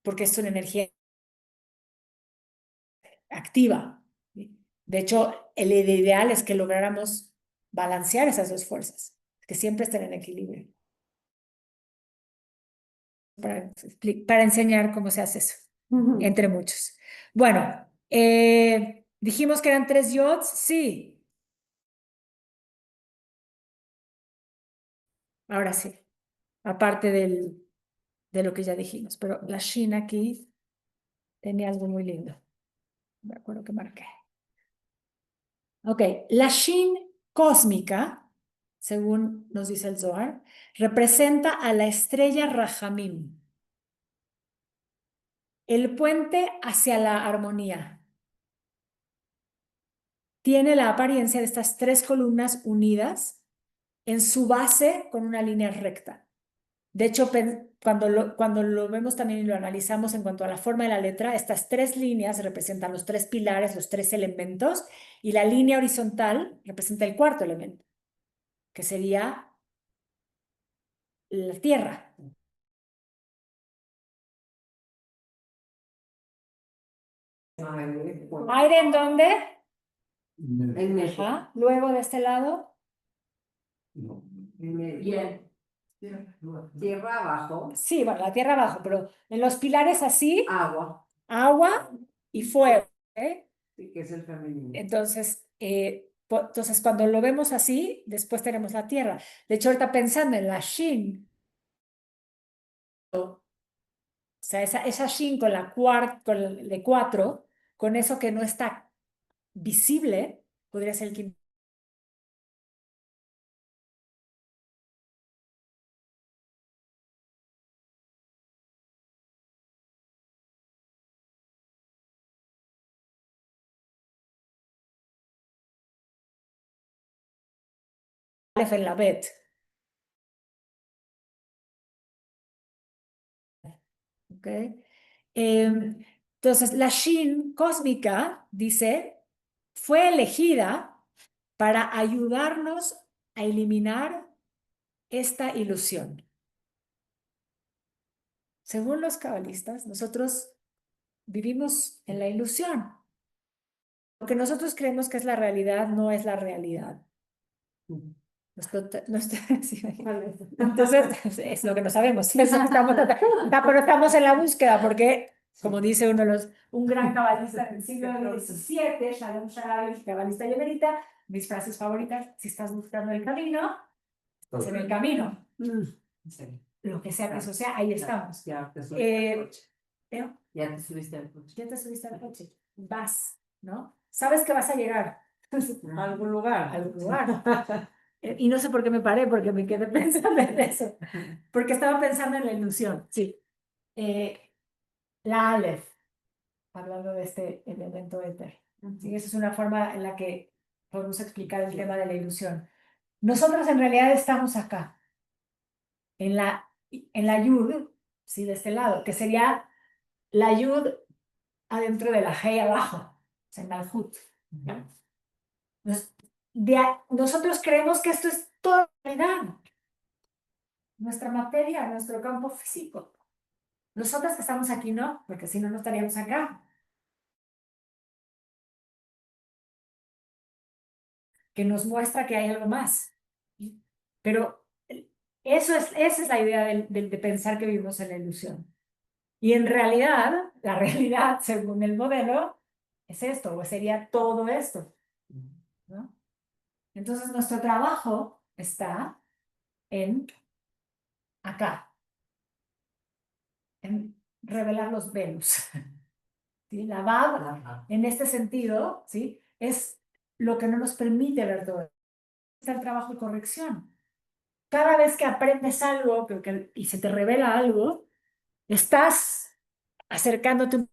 porque es una energía activa. De hecho, el ideal es que lográramos balancear esas dos fuerzas, que siempre estén en equilibrio. Para enseñar cómo se hace eso. entre muchos. Bueno, dijimos que eran 3 yods, sí. Ahora sí, aparte de lo que ya dijimos, pero la Shin aquí tenía algo muy lindo. Me acuerdo que marqué. Ok, la Shin cósmica, según nos dice el Zohar, representa a la estrella Rahamim, el puente hacia la armonía. Tiene la apariencia de estas 3 columnas unidas en su base con una línea recta. De hecho, cuando lo vemos también y lo analizamos en cuanto a la forma de la letra, estas 3 líneas representan los 3 pilares, los 3 elementos, y la línea horizontal representa el cuarto elemento, que sería la tierra. ¿Aire en dónde? En medio. Ajá. Luego de este lado. No. En medio. Bien. Tierra abajo, Sí, bueno, la tierra abajo, pero en los pilares así, agua, agua y fuego. sí, que es el femenino. Entonces, cuando lo vemos así, después tenemos la tierra. De hecho, ahorita pensando en la Shin, o sea, esa Shin con con el de 4, con eso que no está visible, podría ser el quinto. Aleph en la Bet. ¿Ok? Entonces, la Shin cósmica, dice, fue elegida para ayudarnos a eliminar esta ilusión. Según los cabalistas, nosotros vivimos en la ilusión. Lo que nosotros creemos que es la realidad no es la realidad. Sí, entonces, es lo que no sabemos. Pero estamos en la búsqueda porque, como dice un gran cabalista del siglo XVII, Shalom Sharabi, cabalista yemenita, mis frases favoritas: si estás buscando el camino, estás en el camino. Lo que sea que eso sea, ahí estamos. Ya te subiste al coche. ¿Eh? Ya te subiste al coche. Ya te subiste al coche, vas, ¿no? Sabes que vas a llegar A algún lugar. a algún lugar. Y no sé por qué me paré, porque me quedé pensando en eso. Porque estaba pensando en la ilusión, sí. La Aleph, hablando de este elemento éter. ¿Sí? Esa es una forma en la que podemos explicar el tema de la ilusión. Nosotros en realidad estamos acá, en la Yud, ¿sí? De este lado, que sería la Yud adentro de la Hei abajo, o sea, en Malhut. Nosotros creemos que esto es toda la realidad, nuestra materia, nuestro campo físico. Nosotros que estamos aquí no, porque si no, no estaríamos acá. Que nos muestra que hay algo más. Pero esa es la idea de pensar que vivimos en la ilusión. Y en realidad, la realidad, según el modelo, es esto, o sería todo esto, ¿no? Entonces, nuestro trabajo está en acá, en revelar los velos. ¿Sí? La Bab, en este sentido, ¿sí? Es lo que no nos permite ver todo. Está el trabajo de corrección. Cada vez que aprendes algo y se te revela algo, estás acercándote un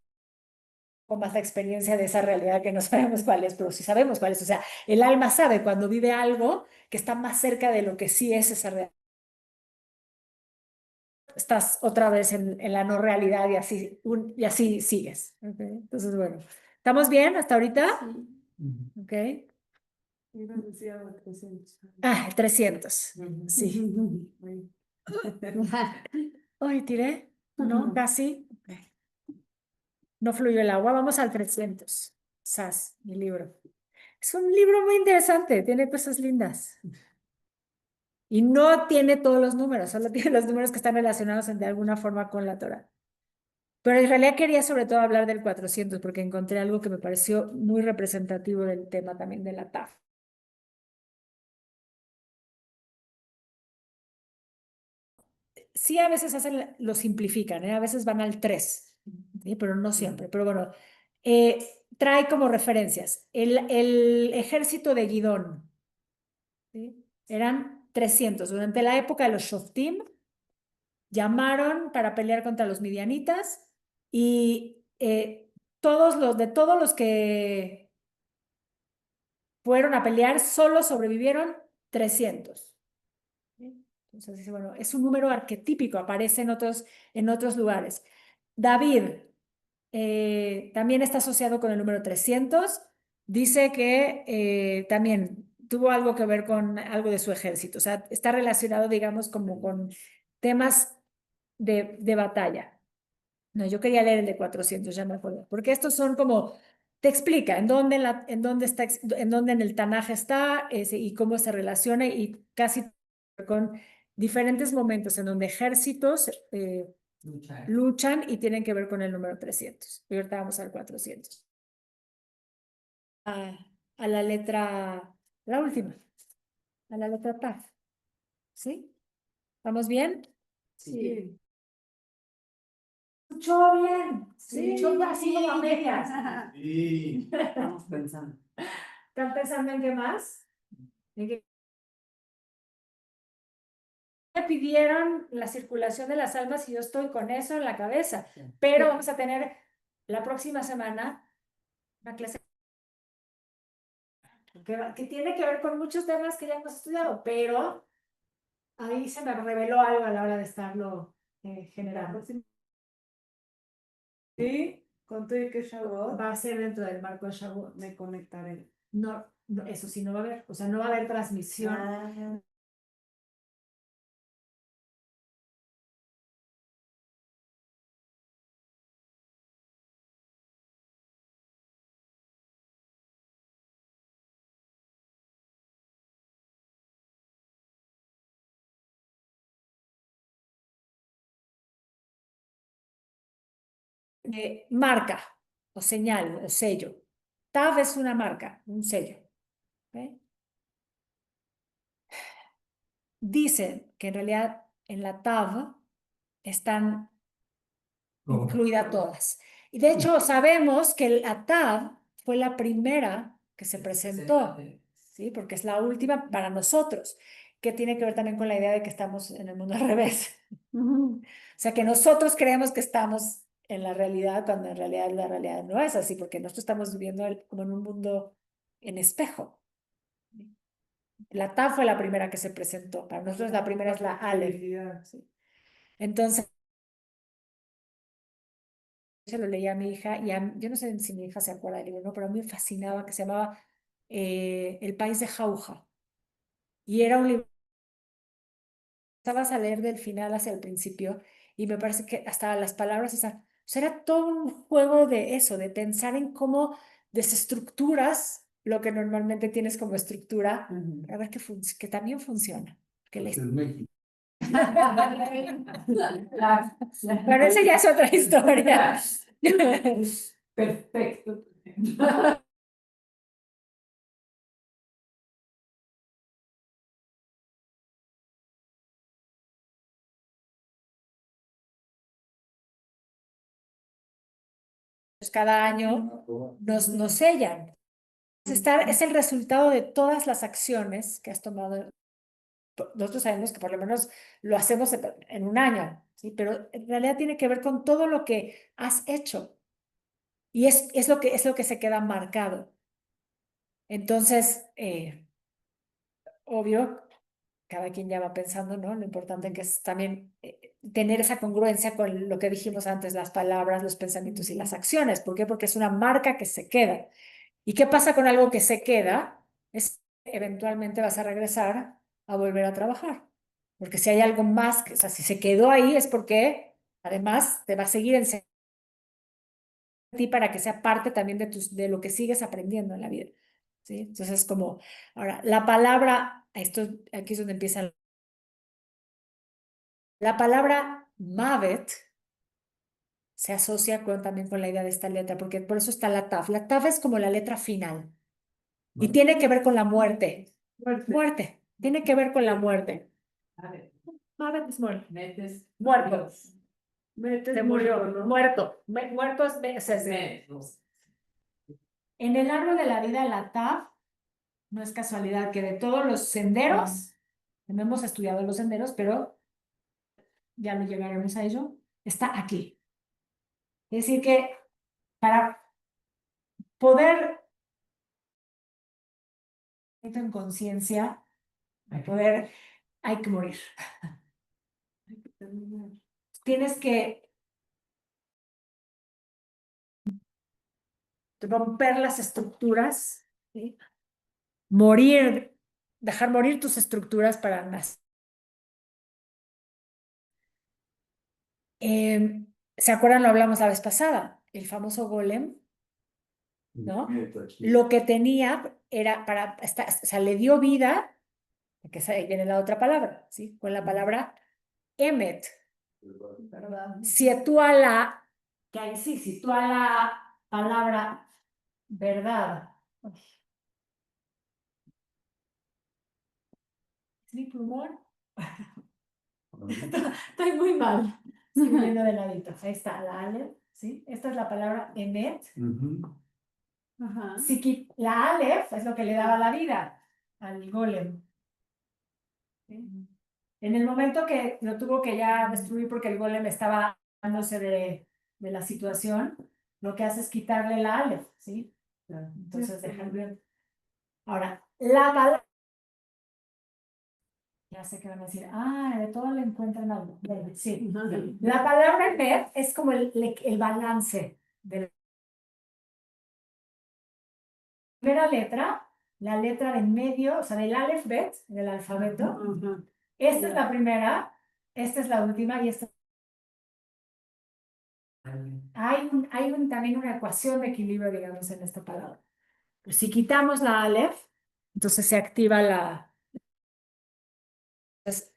poco más a la experiencia de esa realidad que no sabemos cuál es, pero sí sabemos cuál es. O sea, el alma sabe cuando vive algo que está más cerca de lo que sí es esa realidad. Estás otra vez en la no realidad y así sigues. ¿Okay? Entonces, bueno, ¿estamos bien hasta ahorita? Ok. Ah, 300. Sí. Ay, tiré. No, casi. No fluyó el agua. Vamos al 300. Sas, mi libro. Es un libro muy interesante. Tiene cosas lindas. Y no tiene todos los números. Solo tiene los números que están relacionados de alguna forma con la Torah. Pero en realidad quería sobre todo hablar del 400 porque encontré algo que me pareció muy representativo del tema también de la TAF. Sí, a veces lo simplifican, ¿eh? A veces van al 3, ¿sí? Pero no siempre. Pero bueno, trae como referencias el ejército de Gidón, ¿sí? Eran 300. Durante la época de los Shoftim, llamaron para pelear contra los midianitas y todos los que fueron a pelear, solo sobrevivieron 300. ¿Sí? Entonces dice, bueno, es un número arquetípico, aparece en otros lugares. David también está asociado con el número 300. Dice que también tuvo algo que ver con algo de su ejército. O sea, está relacionado, digamos, como con temas de batalla. No, yo quería leer el de 400, ya me acuerdo. Porque estos son como, te explica en dónde está, en dónde en el Tanaj está y cómo se relaciona y casi con diferentes momentos en donde ejércitos Luchar. luchan y tienen que ver con el número 300. Y ahorita vamos al 400. A la letra, la última, a la letra Taf. ¿Sí? ¿Estamos bien? Sí. Escuchó bien. Sí. Escuchó así como a medias. Y Estamos pensando. ¿Están pensando en qué más? ¿En qué? Me pidieron la circulación de las almas y yo estoy con eso en la cabeza. Pero vamos a tener la próxima semana una clase que tiene que ver con muchos temas que ya hemos estudiado, pero ahí se me reveló algo a la hora de estarlo generando. Sí, con todo y que Shavuot Va a ser dentro del marco de Shavuot. me conectaré. No, eso sí, no va a haber, o sea, no va a haber transmisión. Ah, Marca o señal o sello. TAV es una marca, un sello. ¿Ok? Dicen que en realidad en la TAV están incluidas todas. Y de hecho sabemos que la TAV fue la primera que se presentó, ¿sí? Porque es la última para nosotros, que tiene que ver también con la idea de que estamos en el mundo al revés. O sea, que nosotros creemos que estamos en la realidad cuando en realidad la realidad no es así, porque nosotros estamos viviendo como en un mundo en espejo. La TAV fue la primera que se presentó. Para nosotros la primera es la Aleph. ¿Sí? Entonces, se lo leí a mi hija y yo no sé si mi hija se acuerda del libro, ¿no? Pero a mí me fascinaba, que se llamaba El país de Jauja. Y era un libro, estabas a leer del final hacia el principio y me parece que hasta las palabras, o sea, era todo un juego de eso, de pensar en cómo desestructuras lo que normalmente tienes como estructura, para ver que también funciona. Que es México. Pero esa ya es otra historia. Perfecto. Cada año nos sellan. Es el resultado de todas las acciones que has tomado. Nosotros sabemos que por lo menos lo hacemos en un año, ¿sí? Pero en realidad tiene que ver con todo lo que has hecho. Y es lo que se queda marcado. Entonces, obvio, cada quien ya va pensando, ¿no? Lo importante que es también tener esa congruencia con lo que dijimos antes, las palabras, los pensamientos y las acciones. ¿Por qué? Porque es una marca que se queda. ¿Y qué pasa con algo que se queda? Es que eventualmente vas a regresar a volver a trabajar. Porque si hay algo más, o sea, si se quedó ahí es porque además te va a seguir enseñando a ti para que sea parte también de lo que sigues aprendiendo en la vida. ¿Sí? Entonces, como, ahora, la palabra, aquí es donde empieza. La palabra Mavet se asocia también con la idea de esta letra, porque por eso está la Taf. La Taf es como la letra final y Vale. tiene que ver con la muerte. Muerte. Tiene que ver con la muerte. A ver, Mavet es muerto. metes. Muerto. Se murió. ¿no? Muerto. Muerto en el árbol de la vida, la Taf, no es casualidad que de todos los senderos, no hemos estudiado los senderos, pero ya no llegaremos a ello, está aquí. Es decir, que para poder en conciencia, hay que morir. Tienes que romper las estructuras, ¿sí? Morir, dejar morir tus estructuras para nacer. ¿Se acuerdan? Lo hablamos la vez pasada, el famoso golem, ¿no? Lo que tenía era o sea, le dio vida, porque ahí viene la otra palabra, ¿sí? Con la palabra emet. Si tú a la, que ahí sí, si tú a la palabra verdad. ¿Es mi pulmón? Estoy muy mal. Estoy viendo de ladito. Ahí está, la Aleph, ¿sí? Esta es la palabra emet. Ajá. La Aleph es lo que le daba la vida al golem. ¿Sí? En el momento que lo tuvo que ya destruir porque el golem estaba dándose de la situación, lo que hace es quitarle la Aleph, ¿sí? Entonces dejar bien. Ahora, la palabra. Ya sé que van a decir, de todo le encuentran algo. Sí. La palabra emet es como el balance de la primera letra, la letra de en medio, o sea, del alfabeto, del alfabeto. Esta es la primera, esta es la última y esta. Hay también una ecuación de equilibrio, digamos, en esta palabra. Pero si quitamos la Aleph, entonces se activa la. Entonces,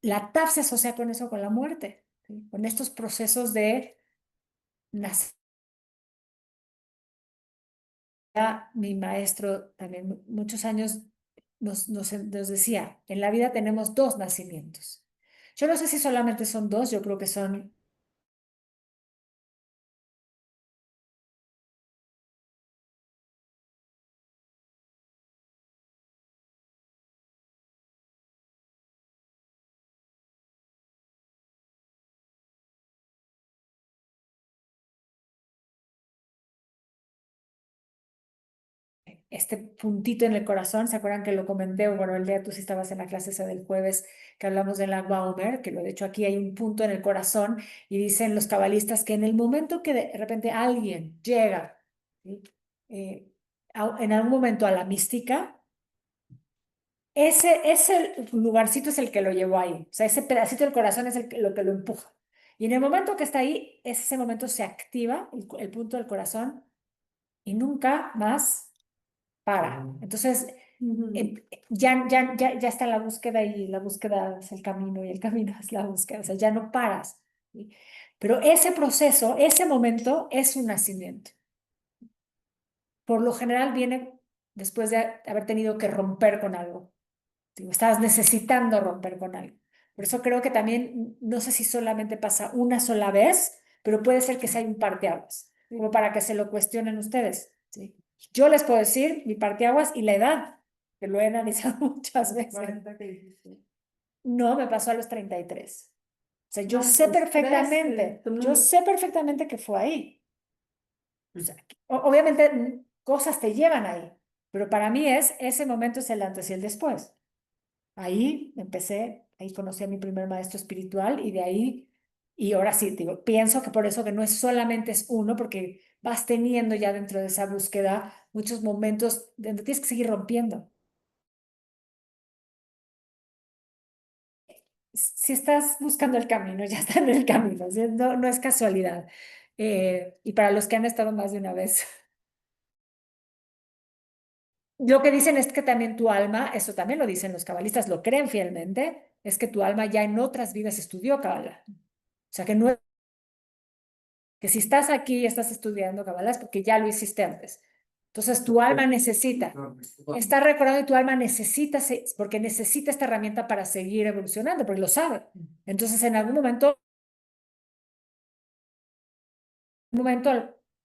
la Taf se asocia con eso, con la muerte, ¿sí? Con estos procesos de nacer. Mi maestro también muchos años nos decía, en la vida tenemos dos nacimientos. Yo no sé si solamente son dos, yo creo que son. Este puntito en el corazón, ¿se acuerdan que lo comenté? Bueno, el día tú sí estabas en la clase esa del jueves que hablamos de la Baumer, que lo de hecho aquí hay un punto en el corazón y dicen los cabalistas que en el momento que de repente alguien llega, ¿sí? En algún momento a la mística, ese lugarcito es el que lo llevó ahí, o sea, ese pedacito del corazón es lo que lo empuja. Y en el momento que está ahí, ese momento se activa el punto del corazón y nunca más para. Entonces, ya está la búsqueda y la búsqueda es el camino y el camino es la búsqueda, o sea, ya no paras, ¿sí? Pero ese proceso, ese momento es un nacimiento. Por lo general viene después de haber tenido que romper con algo. ¿Sí? Estabas necesitando romper con algo. Por eso creo que también, no sé si solamente pasa una sola vez, pero puede ser que sea un parteaguas, como para que se lo cuestionen ustedes, ¿sí? Yo les puedo decir mi parteaguas y la edad, que lo he analizado muchas veces. No, me pasó a los 33. O sea, yo sé perfectamente, yo sé perfectamente que fue ahí. O sea, obviamente cosas te llevan ahí, pero para mí ese momento es el antes y el después. Ahí empecé, ahí conocí a mi primer maestro espiritual y de ahí, y ahora sí, digo, pienso que por eso que no es solamente es uno, porque vas teniendo ya dentro de esa búsqueda muchos momentos donde tienes que seguir rompiendo. Si estás buscando el camino, ya está en el camino, ¿sí? No es casualidad. Y para los que han estado más de una vez. Lo que dicen es que también tu alma, eso también lo dicen los cabalistas, lo creen fielmente, es que tu alma ya en otras vidas estudió cabala. sea, que no, que si estás aquí y estás estudiando Kabbalah es porque ya lo hiciste antes. Entonces tu alma necesita, está recordando y tu alma necesita, porque necesita esta herramienta para seguir evolucionando, porque lo sabe. Entonces en algún momento,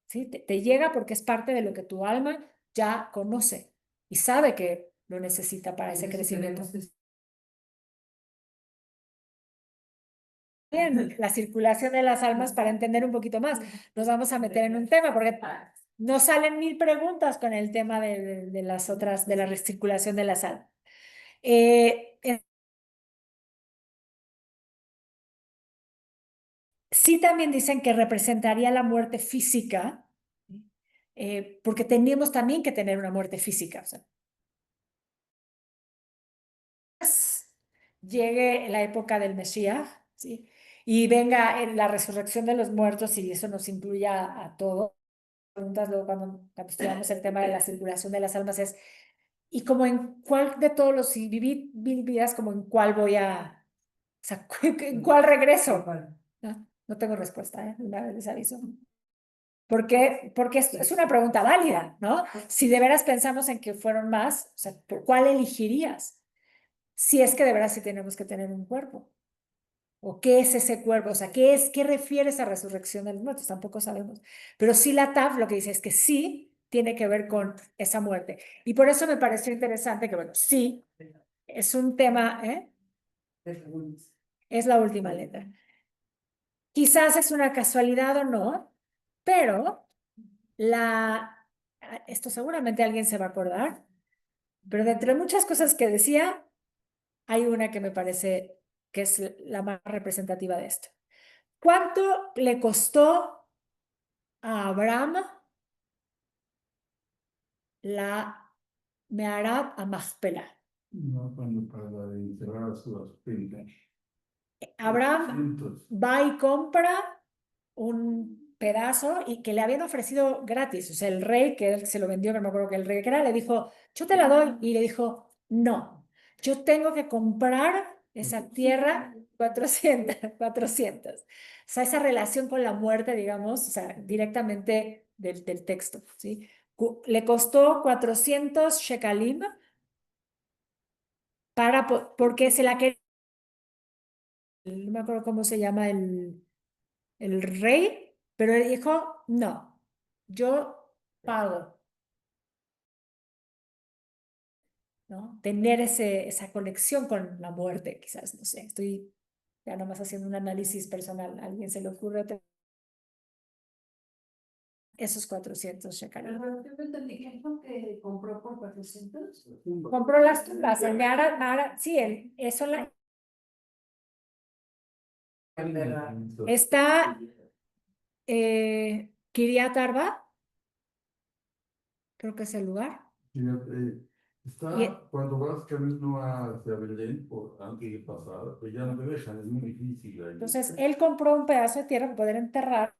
¿sí? Te llega porque es parte de lo que tu alma ya conoce y sabe que lo necesita para ese crecimiento. Bien, la circulación de las almas para entender un poquito más. Nos vamos a meter en un tema porque nos salen 1000 preguntas con el tema de las otras, de la recirculación de las almas. Sí también dicen que representaría la muerte física, porque tenemos también que tener una muerte física. O sea, llegue la época del Mesías, ¿sí? Y venga en la resurrección de los muertos y eso nos incluya a todos. Preguntas luego cuando estudiamos el tema de la circulación de las almas es, ¿y como en cuál de todos los, si viví 1000 vidas, como en cuál voy a, o sea, en cuál regreso? No tengo respuesta, ¿eh? Una vez les aviso. ¿Por qué? Porque es una pregunta válida, ¿no? Si de veras pensamos en que fueron más, o sea, ¿por cuál elegirías? Si es que de veras sí tenemos que tener un cuerpo. ¿O qué es ese cuerpo? O sea, qué refiere esa resurrección de los muertos? Tampoco sabemos. Pero sí la TAF lo que dice es que sí tiene que ver con esa muerte. Y por eso me pareció interesante que, bueno, sí, es un tema, ¿eh? Es la última letra. Quizás es una casualidad o no, pero esto seguramente alguien se va a acordar, pero de entre muchas cosas que decía, hay una que me parece que es la más representativa de esto. ¿Cuánto le costó a Abraham la Meharat a Machpelah? No, cuando para enterrar a sus pentas. Abraham va y compra un pedazo y que le habían ofrecido gratis. O sea, el rey que él se lo vendió, que no me acuerdo que el rey que era, le dijo, yo te la doy. Y le dijo, no, yo tengo que comprar esa tierra 400. O sea, esa relación con la muerte, digamos, o sea, directamente del texto, ¿sí? Le costó 400 shekalim porque se la quería, no me acuerdo cómo se llama el rey, pero él dijo, no, yo pago, ¿no? Tener esa conexión con la muerte, quizás, no sé, estoy ya nomás haciendo un análisis personal, ¿a alguien se le ocurre esos 400 shekalim? ¿Qué es lo que compró por 400? Compró las tumbas, el sí, eso está Kiryat Arba, creo que es el lugar. Fíjate, cuando vas camino hacia Belén, antes de pasar, pues ya no te dejan, es muy difícil ahí. Entonces, él compró un pedazo de tierra para poder enterrar.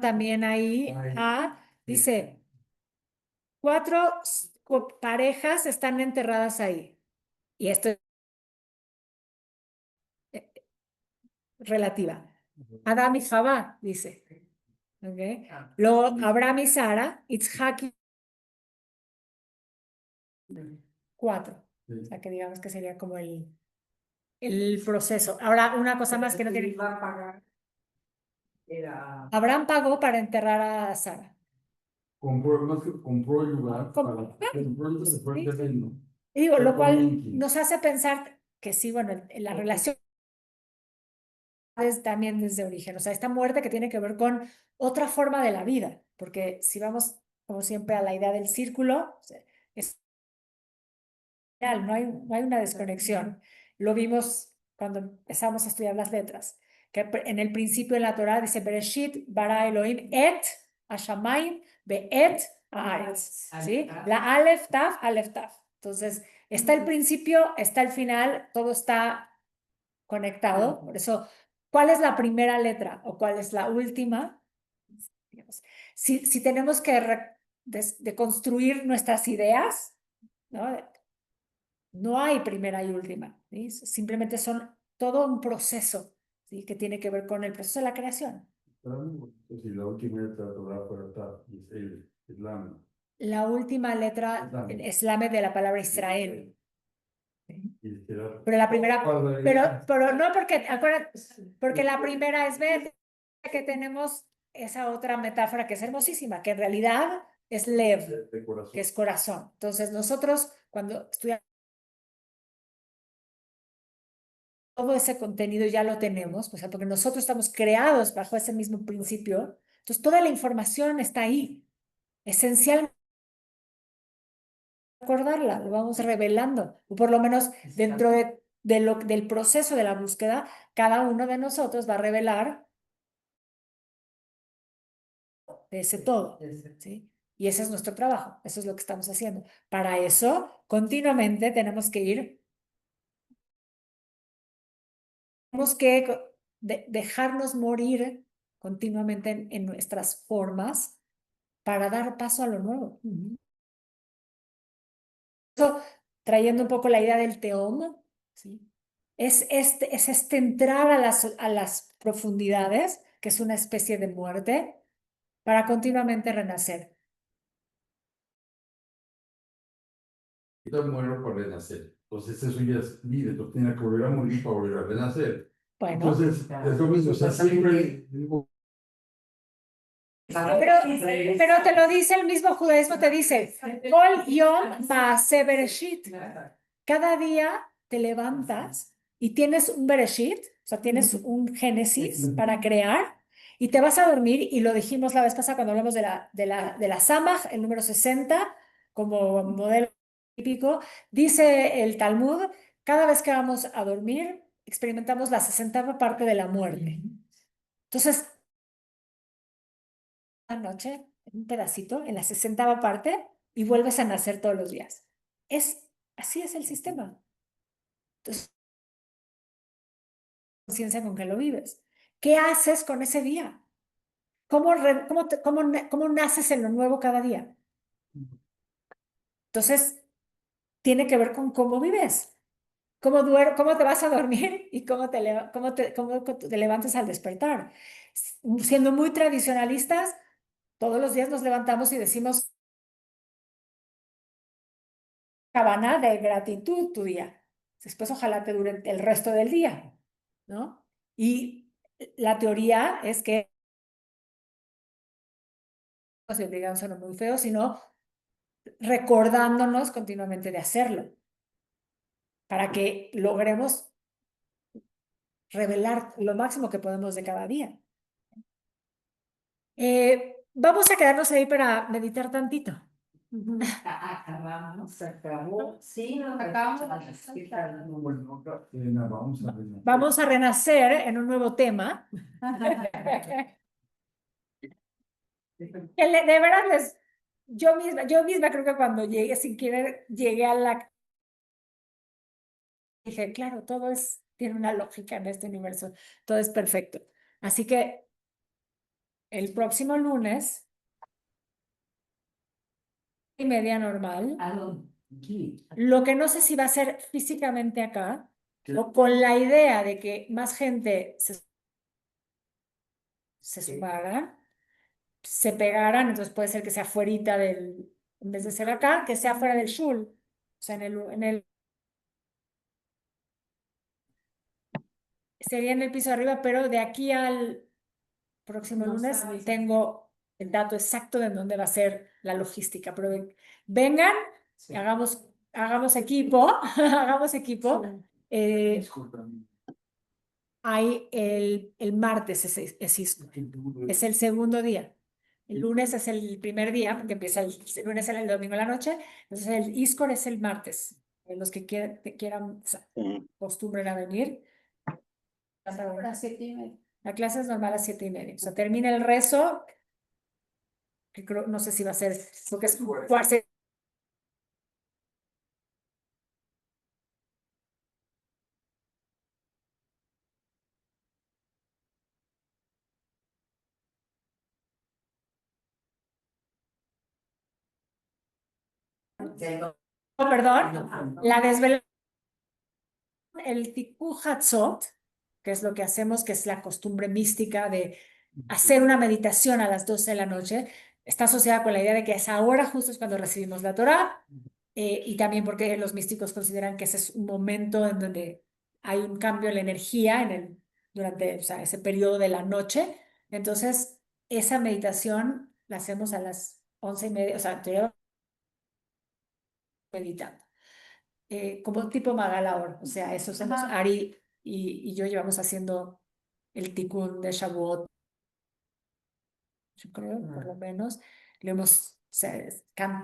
También ahí, dice, 4 parejas están enterradas ahí. Y esto es relativa. Adán y Jabá, dice. ¿Okay? Luego, Abraham y Sara, Itzhak y 4. O sea, que digamos que sería como el proceso. Ahora, una cosa más que no tiene. Abraham pagó para enterrar a Sara. Compró el lugar Compró el terreno. Y digo, lo cual nos hace pensar que sí, bueno, la relación es también desde origen, o sea, esta muerte que tiene que ver con otra forma de la vida, porque si vamos, como siempre, a la idea del círculo, o sea, es real, no hay una desconexión. Lo vimos cuando empezamos a estudiar las letras, que en el principio en la Torah dice, Bereshit bara Elohim et hashamayim be'et haaretz, ¿sí? La Aleph Taf. Entonces, está el principio, está el final, todo está conectado. Por eso, ¿cuál es la primera letra o cuál es la última? Si tenemos que de construir nuestras ideas, ¿no? No hay primera y última, ¿sí? Simplemente son todo un proceso, ¿sí? Que tiene que ver con el proceso de la creación. Pues si la última letra de la Torah fuera Ta, es el Islam. La última letra Islam. es Lamed de la palabra Israel. Y será Pero la primera, Padre, pero no porque, acuérdate, porque la primera es Bet, que tenemos esa otra metáfora que es hermosísima, que en realidad es Lev, de corazón. que es corazón. Entonces nosotros cuando estudiamos todo ese contenido ya lo tenemos, o sea, porque nosotros estamos creados bajo ese mismo principio, entonces toda la información está ahí, esencial recordarla, lo vamos revelando, o por lo menos dentro del proceso de la búsqueda, cada uno de nosotros va a revelar de ese todo, ¿sí? Y ese es nuestro trabajo, eso es lo que estamos haciendo. Para eso, continuamente tenemos que dejarnos morir continuamente en nuestras formas para dar paso a lo nuevo. Eso, trayendo un poco la idea del teom, ¿sí? Es este entrar a las profundidades, que es una especie de muerte, para continuamente renacer. Yo muero para renacer. Entonces eso ya es vida, tú tienes que volver a morir para volver a renacer. Bueno, Entonces, es lo mismo, o sea, siempre digo, pero te lo dice el mismo judaísmo, te dice, Kol Yom Maaseh Bereshit. Cada día te levantas y tienes un Bereshit, o sea, tienes un Génesis para crear y te vas a dormir, y lo dijimos la vez pasada cuando hablamos de la Samaj, el número 60, como modelo típico, dice el Talmud, cada vez que vamos a dormir, experimentamos la 60ª parte de la muerte. Entonces, noche, un pedacito, en la 60ª parte, y vuelves a nacer todos los días. Así es el sistema. Entonces, conciencia con que lo vives. ¿Qué haces con ese día? ¿Cómo naces en lo nuevo cada día? Entonces, tiene que ver con cómo vives, cómo te vas a dormir y cómo te levantas al despertar. Siendo muy tradicionalistas, todos los días nos levantamos y decimos cabana de gratitud tu día. Después ojalá te dure el resto del día, ¿no? Y la teoría es que no se obligan a ser muy feo, sino recordándonos continuamente de hacerlo, para que logremos revelar lo máximo que podemos de cada día. Vamos a quedarnos ahí para meditar tantito. Acabamos, se acabó. Sí, nos acabamos. bueno, vamos a renacer. Vamos a renacer en un nuevo tema. De verdad, yo misma creo que cuando llegué sin querer, llegué a la... Dije, claro, tiene una lógica en este universo, todo es perfecto. Así que el próximo lunes, 1:30 normal, ¿A dónde? lo que no sé si va a ser físicamente acá, o con la idea de que más gente se sumara, se pegaran, entonces puede ser que sea fuerita en vez de ser acá, que sea fuera del shul, o sea, sería en el piso de arriba, pero de aquí al próximo No lunes sabes. tengo el dato exacto de dónde va a ser la logística, pero vengan, Sí. hagamos equipo, hagamos equipo. Hay el martes es ISCO, es el segundo día. El lunes es el primer día, porque empieza el lunes y el domingo en la noche. Entonces el ISCOR es el martes. Los que quieran, acostumbren a venir. La clase es normal a las 7:30. O sea, termina el rezo, que no sé si va a ser, porque es cuarto. Perdón, la desvelación el Tikkun Hatzot, que es lo que hacemos, que es la costumbre mística de hacer una meditación a las 12 de la noche, está asociada con la idea de que esa hora justo es cuando recibimos la Torá, y también porque los místicos consideran que ese es un momento en donde hay un cambio en la energía durante, o sea, ese periodo de la noche. Entonces, esa meditación la hacemos a las 11:30, o sea, en teoría meditando. Como tipo Magalaor, o sea, eso hacemos Ari y yo llevamos haciendo el Tikkun de Shavuot, yo creo, por lo menos, lo hemos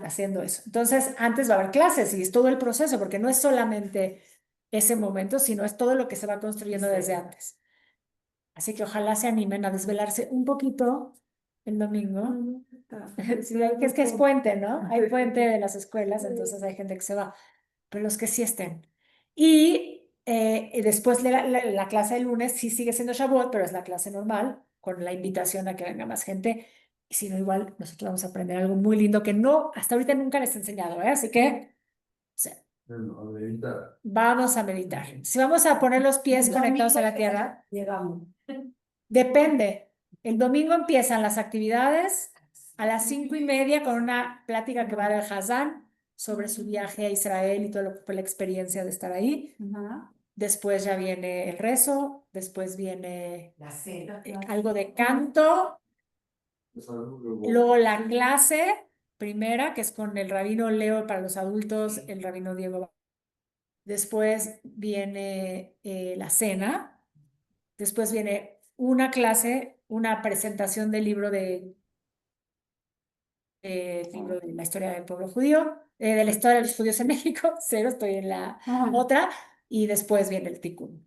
haciendo eso. Entonces, antes va a haber clases y es todo el proceso, porque no es solamente ese momento, sino es todo lo que se va construyendo desde antes. Así que ojalá se animen a desvelarse un poquito el domingo. Sí, es que es puente, ¿no? Hay puente de las escuelas, entonces hay gente que se va, pero los que sí estén. Y después la clase del lunes sí sigue siendo Shavuot, pero es la clase normal, con la invitación a que venga más gente. Y si no, igual nosotros vamos a aprender algo muy lindo que no, hasta ahorita nunca les he enseñado, ¿eh? Así que, o sea, Bueno, a meditar. vamos a meditar. Si vamos a poner los pies conectados a la tierra, Llegamos. depende. El domingo empiezan las actividades a las 5:30 con una plática que va a dar el Hazán sobre su viaje a Israel y todo lo que fue la experiencia de estar ahí. Ajá. Después ya viene el rezo, después viene La cena. algo de canto, luego la clase primera, que es con el rabino Leo para los adultos, el rabino Diego. Después viene la cena, después viene una clase, una presentación del libro libro de la historia del pueblo judío, de la historia de los judíos en México, cero, estoy en la otra, y después viene el Tikkun.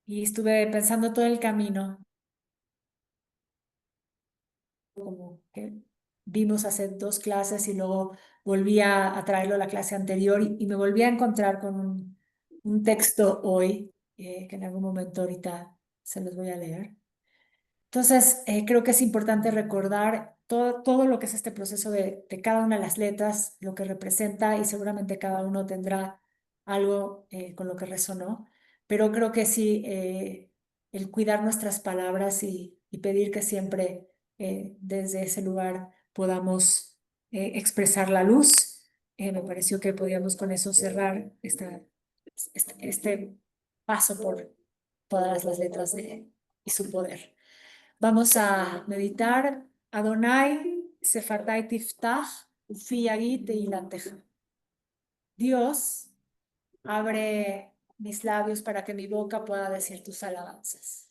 Y estuve pensando todo el camino, como que vimos hacer 2 clases y luego volví a traerlo a la clase anterior y me volví a encontrar con un texto hoy, que en algún momento ahorita se los voy a leer. Entonces, creo que es importante recordar todo lo que es este proceso de cada una de las letras, lo que representa, y seguramente cada uno tendrá algo con lo que resonó, pero creo que sí, el cuidar nuestras palabras y pedir que siempre desde ese lugar podamos expresar la luz, me pareció que podíamos con eso cerrar este paso por todas las letras y su poder. Vamos a meditar. Adonai, Sefartai Tiftach, Ufi Yagid Tehilateja. Dios, abre mis labios para que mi boca pueda decir tus alabanzas.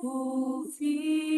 Ufi